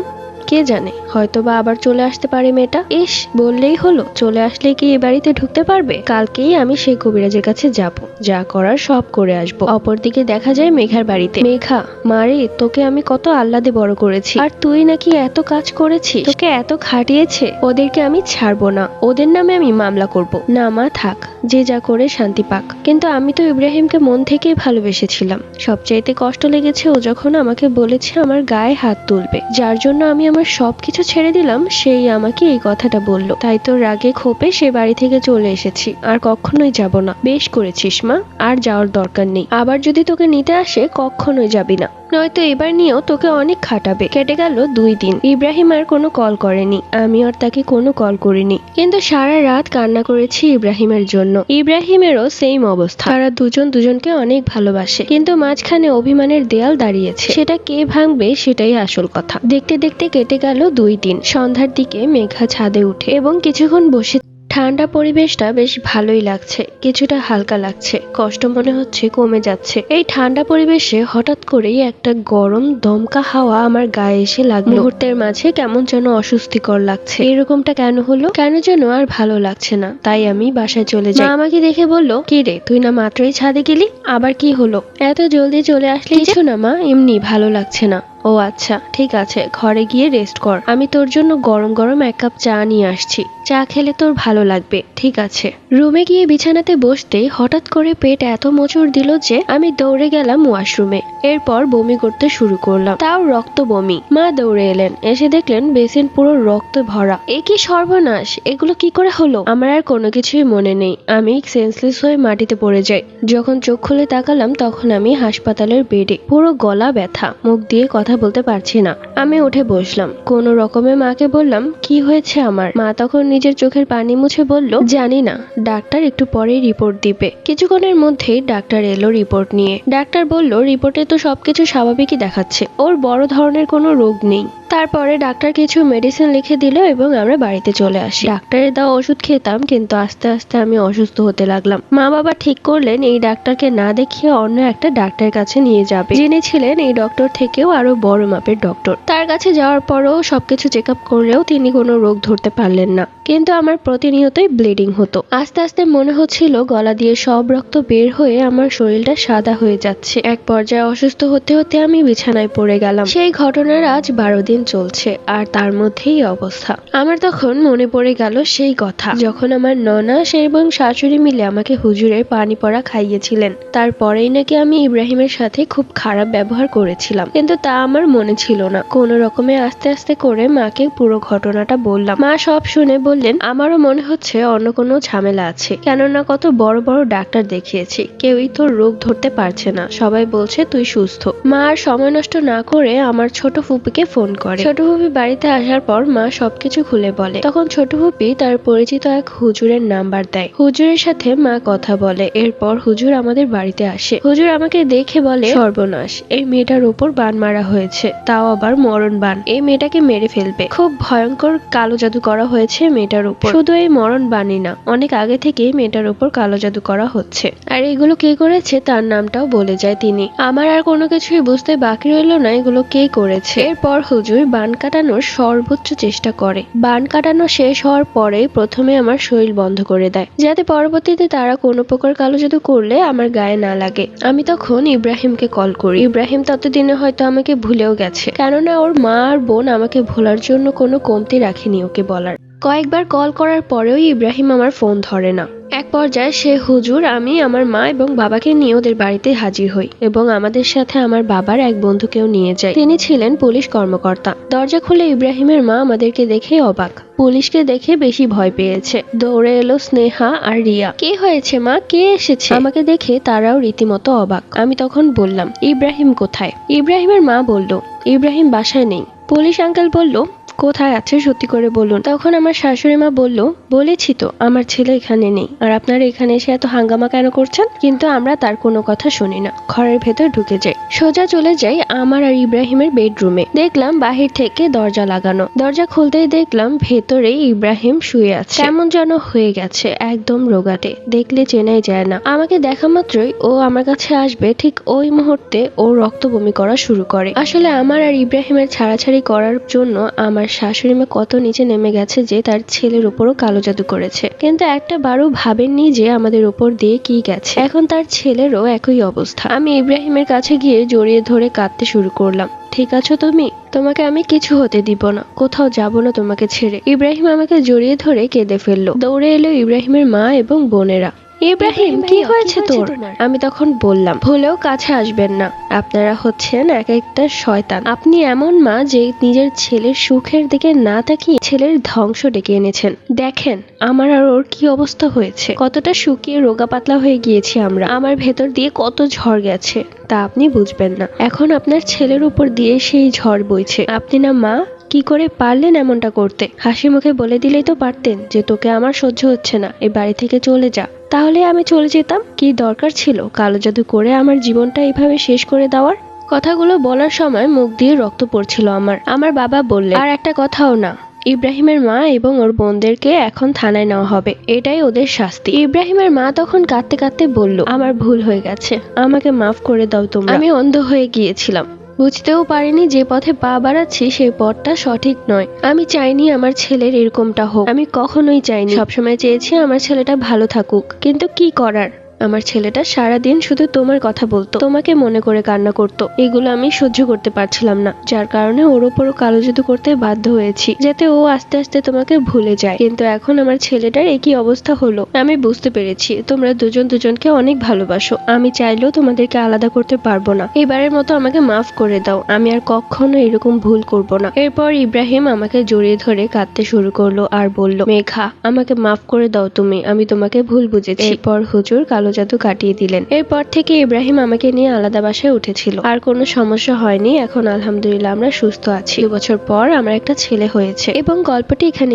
কে জানে, হয়তো বা আবার চলে আসতে পারে মেয়েটা। ইস, বললেই হলো, চলে আসলে কি এ বাড়িতে ঢুকতে পারবে? কালকেই আমি সেই কবিরাজের কাছে যাব, যা করার সব করে আসবো। অপরদিকে দেখা যায় মেঘার বাড়িতে। মেঘা, মারে, তোকে আমি কত আহ্লাদে বড় করেছি, আর তুই নাকি এত কাজ করেছিস, তোকে এত খাটিয়েছে। ওদেরকে আমি ছাড়বো না, ওদের নামে আমি মামলা করব। না মা, থাক, যে যা করে শান্তি পাক। কিন্তু আমি তো ইব্রাহিমকে মন থেকেই ভালোবেসেছিলাম। সবচাইতে কষ্ট লেগেছে ও যখন আমাকে বলেছে আমার গায়ে হাত তুলবে, যার জন্য আমি আমার সবকিছু ছেড়ে দিলাম, সেই আমাকে এই কথাটা বলল। তাই তো রাগে ক্ষোভে সে বাড়ি থেকে চলে এসেছি, আর কখনোই যাব না। বেশ করেছিস মা, আর যাওয়ার দরকার নেই। আবার যদি তোকে নিতে আসে কখনোই যাবি না, নয়তো এবার নিয়েও তোকে অনেক খাটাবে। কেটে গেল 2 দিন। ইব্রাহিম আর কোনো কল করেনি, আমি আর তাকে কোনো কল করিনি। কিন্তু সারা রাত কান্না করেছি ইব্রাহিমের জন্য। ইব্রাহিমেরও সেম অবস্থা। তারা দুজন দুজনকে অনেক ভালোবাসে, কিন্তু মাঝখানে অভিমানের দেয়াল দাঁড়িয়েছে। সেটা কে ভাঙবে সেটাই আসল কথা। দেখতে দেখতে কেটে গেল 2 দিন। সন্ধ্যার দিকে মেঘা ছাদে উঠে এবং কিছুক্ষণ বসে। ঠান্ডা পরিবেশটা বেশ ভালোই লাগছে, কিছুটা হালকা লাগছে, কষ্ট মনে হচ্ছে কমে যাচ্ছে। এই ঠান্ডা পরিবেশে হঠাৎ করেই একটা গরম দমকা হাওয়া আমার গায়ে এসে লাগলো। মুহূর্তের মাঝে কেমন যেন অস্বস্তিকর লাগছে। এরকমটা কেন হলো, কেন যেন আর ভালো লাগছে না। তাই আমি বাসায় চলে যাই। মা আমাকে দেখে বলল, কি রে, তুই না মাত্রই ছাদে গেলি, আবার কি হলো? এত জলদি চলে আসলি? কিছু না মা, এমনি ভালো লাগছে না। ও আচ্ছা, ঠিক আছে, ঘরে গিয়ে রেস্ট কর। আমি তোর জন্য গরম গরম 1 কাপ চা নিয়ে আসছি, চা খেলে তোর ভালো লাগবে। ঠিক আছে। রুমে গিয়ে বিছানাতে বসতেই হঠাৎ করে পেট এত মোচড় দিল যে আমি দৌড়ে গেলাম ওয়াশরুমে। এরপর বমি করতে শুরু করলাম, তাও রক্ত বমি। মা দৌড়ে এলেন, এসে দেখলেন বেসিন পুরো রক্তে ভরা। এ কি সর্বনাশ, এগুলো কি করে হলো? আমার আর কোনো কিছুই মনে নেই, আমি সেন্সলেস হয়ে মাটিতে পড়ে যাই। যখন চোখ খুলে তাকালাম তখন আমি হাসপাতালের বেডে, পুরো গলা ব্যথা, মুখ দিয়ে কথা বলতে পারছি না। আমি উঠে বসলাম, কোনো রকমে মাকে বললাম কি হয়েছে আমার। মা তখন নিজের চোখের পানি মুছে বলল, জানি না, ডাক্তার একটু পরেই রিপোর্ট দিবে। কিছুক্ষণের মধ্যেই ডাক্তার এলো রিপোর্ট নিয়ে। ডাক্তার বলল রিপোর্টে তো সবকিছু স্বাভাবিকই দেখাচ্ছে, ওর বড় ধরনের কোনো রোগ নেই। তারপরে ডাক্তার কিছু মেডিসিন লিখে দিল এবং আমরা বাড়িতে চলে আসি। ডাক্তারের দেওয়া ওষুধ খেতাম, কিন্তু আস্তে আস্তে আমি অসুস্থ হতে লাগলাম। মা বাবা ঠিক করলেন এই ডাক্তারকে না দেখিয়ে অন্য একটা ডাক্তারের কাছে নিয়ে যাবে, যিনি ছিলেন এই ডক্টর থেকেও আরো বড় মাপের ডক্টর। তার কাছে যাওয়ার পরও সবকিছু চেক আপ করলেও তিনি কোনো রোগ ধরতে পারলেন না। কিন্তু আমার প্রতিনিয়তই ব্লিডিং হতো। আস্তে আস্তে মনে হচ্ছিল গলা দিয়ে সব রক্ত বের হয়ে আমার শরীরটা সাদা হয়ে যাচ্ছে। এক পর্যায়ে অসুস্থ হতে হতে আমি বিছানায় পড়ে গেলাম। সেই ঘটনার আজ 12 দিন চলছে আর তার মধ্যেই এই অবস্থা। আমার তখন মনে পড়ে গেল সেই কথা যখন আমার ননা এবং শাশুড়ি মিলে আমাকে হুজুরের পানি পড়া খাইয়েছিলেন। তারপরেই নাকি আমি ইব্রাহিমের সাথে খুব খারাপ ব্যবহার করেছিলাম, কিন্তু তা আমার মনে ছিল না। কোনো রকমে আস্তে আস্তে করে মাকে পুরো ঘটনাটা বললাম। মা সব শুনে বললেন, আমারও মনে হচ্ছে অন্য কোনো ঝামেলা আছে, কেননা কত বড় বড় ডাক্তার দেখিয়েছি, কেউই তোর রোগ ধরতে পারছে না, সবাই বলছে তুই সুস্থ। মা আর সময় নষ্ট না করে আমার ছোট ফুপিকে ফোন করে। ছোট ফুপি বাড়িতে আসার পর মা সবকিছু খুলে বলে। তখন ছোট ফুপি তার পরিচিত এক হুজুরের নাম্বার দেয়। হুজুরের সাথে মা কথা বলে। এরপর হুজুর আমাদের বাড়িতে আসে। হুজুর আমাকে দেখে বলে, সর্বনাশ, এই মেয়েটার উপর বান মারা হয়েছে, তাও আবার মরণ বান। এই মেয়েটাকে মেরে ফেলবে। খুব ভয়ঙ্কর কালো জাদু করা হয়েছে মেয়েটার উপর। শুধু এই মরণ বানই না, অনেক আগে থেকেই মেয়েটার উপর কালো জাদু করা হচ্ছে। আর এগুলো কে করেছে তার নামটাও বলে যায় তিনি। আমার আর কোনো কিছুই বুঝতে বাকি রইল না এগুলো কে করেছে। এরপর হুজুর বান কাটানোর সর্বোচ্চ চেষ্টা করে। বান কাটানো শেষ হওয়ার পরে প্রথমে আমার শরীর বন্ধ করে দেয়, যাতে পরবর্তীতে তারা কোনো প্রকার কালো জাদু করলে আমার গায়ে না লাগে। আমি তখন ইব্রাহিমকে কল করি। ইব্রাহিম ততদিনে হয়তো আমাকে ভুলেও গেছে, কেননা ওর মা আর বোন আমাকে ভোলার জন্য কোনো কমতি রাখেনি ওকে বলার। কয়েকবার কল করার পরেও ইব্রাহিম আমার ফোন ধরে না। এক পর্যায়ে সে হুজুর, আমি, আমার মা এবং বাবাকে নিয়ে ওদের বাড়িতে হাজির হই এবং আমাদের সাথে আমার বাবার এক বন্ধুকেও নিয়ে যাই। তিনি ছিলেন পুলিশ কর্মকর্তা। দরজা খুলে ইব্রাহিমের মা আমাদেরকে দেখে অবাক। পুলিশকে দেখে বেশি ভয় পেয়েছে। দৌড়ে এলো স্নেহা আর রিয়া। কে হয়েছে মা, কে এসেছে? আমাকে দেখে তারাও রীতিমতো অবাক। আমি তখন বললাম, ইব্রাহিম কোথায়? ইব্রাহিমের মা বলল, ইব্রাহিম বাসায় নেই। পুলিশ আঙ্কেল বলল, কোথায় আছে সত্যি করে বলুন। তখন আমার শাশুড়ি মা বলল, বলেছি তো আমার ছেলে এখানে নেই, আর আপনারা এখানে এসে এত হাঙ্গামা কেন করছেন? কিন্তু আমরা তার কোনো কথা শুনি না, ঘরের ভেতর ঢুকে যাই। সোজা চলে যাই আমার আর ইব্রাহিমের বেডরুমে। দেখলাম বাহির থেকে দরজা লাগানো। দরজা খুলতেই দেখলাম ভেতরেই ইব্রাহিম শুয়ে আছে। কেমন যেন হয়ে গেছে, একদম রোগাটে, দেখলে চেনাই যায় না। আমাকে দেখা মাত্রই ও আমার কাছে আসবে, ঠিক ওই মুহূর্তে ও রক্ত বমি করা শুরু করে। আসলে আমার আর ইব্রাহিমের ছাড়াছাড়ি করার জন্য আমার শাশুড়ি মা কত নিচে নেমে গেছে যে তার ছেলের উপরও কালো জাদু করেছে, কিন্তু একটা বারও ভাবেননি যে আমাদের উপর দিয়ে কি গেছে। এখন তার ছেলেরও একই অবস্থা। আমি ইব্রাহিমের কাছে গিয়ে জড়িয়ে ধরে কাঁদতে শুরু করলাম। ঠিক আছো তুমি? তোমাকে আমি কিছু হতে দিব না, কোথাও যাব না তোমাকে ছেড়ে। ইব্রাহিম আমাকে জড়িয়ে ধরে কেঁদে ফেললো। দৌড়ে এলো ইব্রাহিমের মা এবং বোনেরা। ইব্রাহিম, কি হয়েছে তোর? আমি তখন বললাম, ভুলেও কাছে আসবেন না, আপনারা হচ্ছেন এক একটা শয়তান। আপনি এমন মা যে নিজের ছেলের সুখের দিকে না তাকিয়ে ছেলের ধ্বংস ডেকে এনেছেন। দেখেন আমার আর ওর কি অবস্থা হয়েছে, কতটা শুকিয়ে রোগা পাতলা হয়ে গিয়েছি আমরা। আমার ভেতর দিয়ে কত ঝড় গেছে তা আপনি বুঝবেন না। এখন আপনার ছেলের উপর দিয়ে সেই ঝড় বইছে। আপনি না মা, কি করে পারলেন এমনটা করতে? হাসি মুখে বলে দিলেই তো পারতেন যে তোকে আমার সহ্য হচ্ছে না, এই বাড়ি থেকে চলে যা। তাহলে আমি চলে যেতাম। কি দরকার ছিল কালো জাদু করে আমার জীবনটা এইভাবে শেষ করে দেওয়ার? কথাগুলো বলার সময় মুখ দিয়ে রক্ত পড়ছিল আমার। আমার বাবা বললেন, আর একটা কথাও না, ইব্রাহিমের মা এবং ওর বোনদেরকে এখন থানায় নেওয়া হবে, এটাই ওদের শাস্তি। ইব্রাহিমের মা তখন কাঁদতে কাঁদতে বলল, আমার ভুল হয়ে গেছে, আমাকে মাফ করে দাও তোমরা। আমি অন্ধ হয়ে গিয়েছিলাম, বুঝতেও পারিনি যে পথে পা বাড়াচ্ছি সেই পথটা সঠিক নয়। আমি চাইনি আমার ছেলের এরকমটা হোক, আমি কখনোই চাইনি। সবসময় চেয়েছি আমার ছেলেটা ভালো থাকুক, কিন্তু কি করার, আমার ছেলেটা সারাদিন শুধু তোমার কথা বলতো, তোমাকে মনে করে কান্না করতো। এগুলো আমি সহ্য করতে পারছিলাম না, যার কারণে ওর উপরও কালো জাদু করতে বাধ্য হয়েছি, যাতে ও আস্তে আস্তে তোমাকে ভুলে যায়। কিন্তু এখন আমার ছেলেটার একই অবস্থা হলো। আমি বুঝতে পেরেছি তোমরা দুজন দুজনকে অনেক ভালোবাসো, আমি চাইলেও তোমাদেরকে আলাদা করতে পারবো না। এবারের মতো আমাকে মাফ করে দাও, আমি আর কখনো এরকম ভুল করব না। এরপর ইব্রাহিম আমাকে জড়িয়ে ধরে কাঁদতে শুরু করলো আর বলল, মেঘা, আমাকে মাফ করে দাও তুমি, আমি তোমাকে ভুল বুঝেছি। এরপর হুজুর কালো জাদু কাটিয়ে দিলেন। এরপর থেকে ইব্রাহিম আমাকে নিয়ে আলাদা বাসায় উঠেছিল, আর কোনো সমস্যা হয়নি। এখন আলহামদুলিল্লাহ আমরা সুস্থ আছি। 2 বছর পর আমার একটা ছেলে হয়েছে এবং গল্পটি এখানে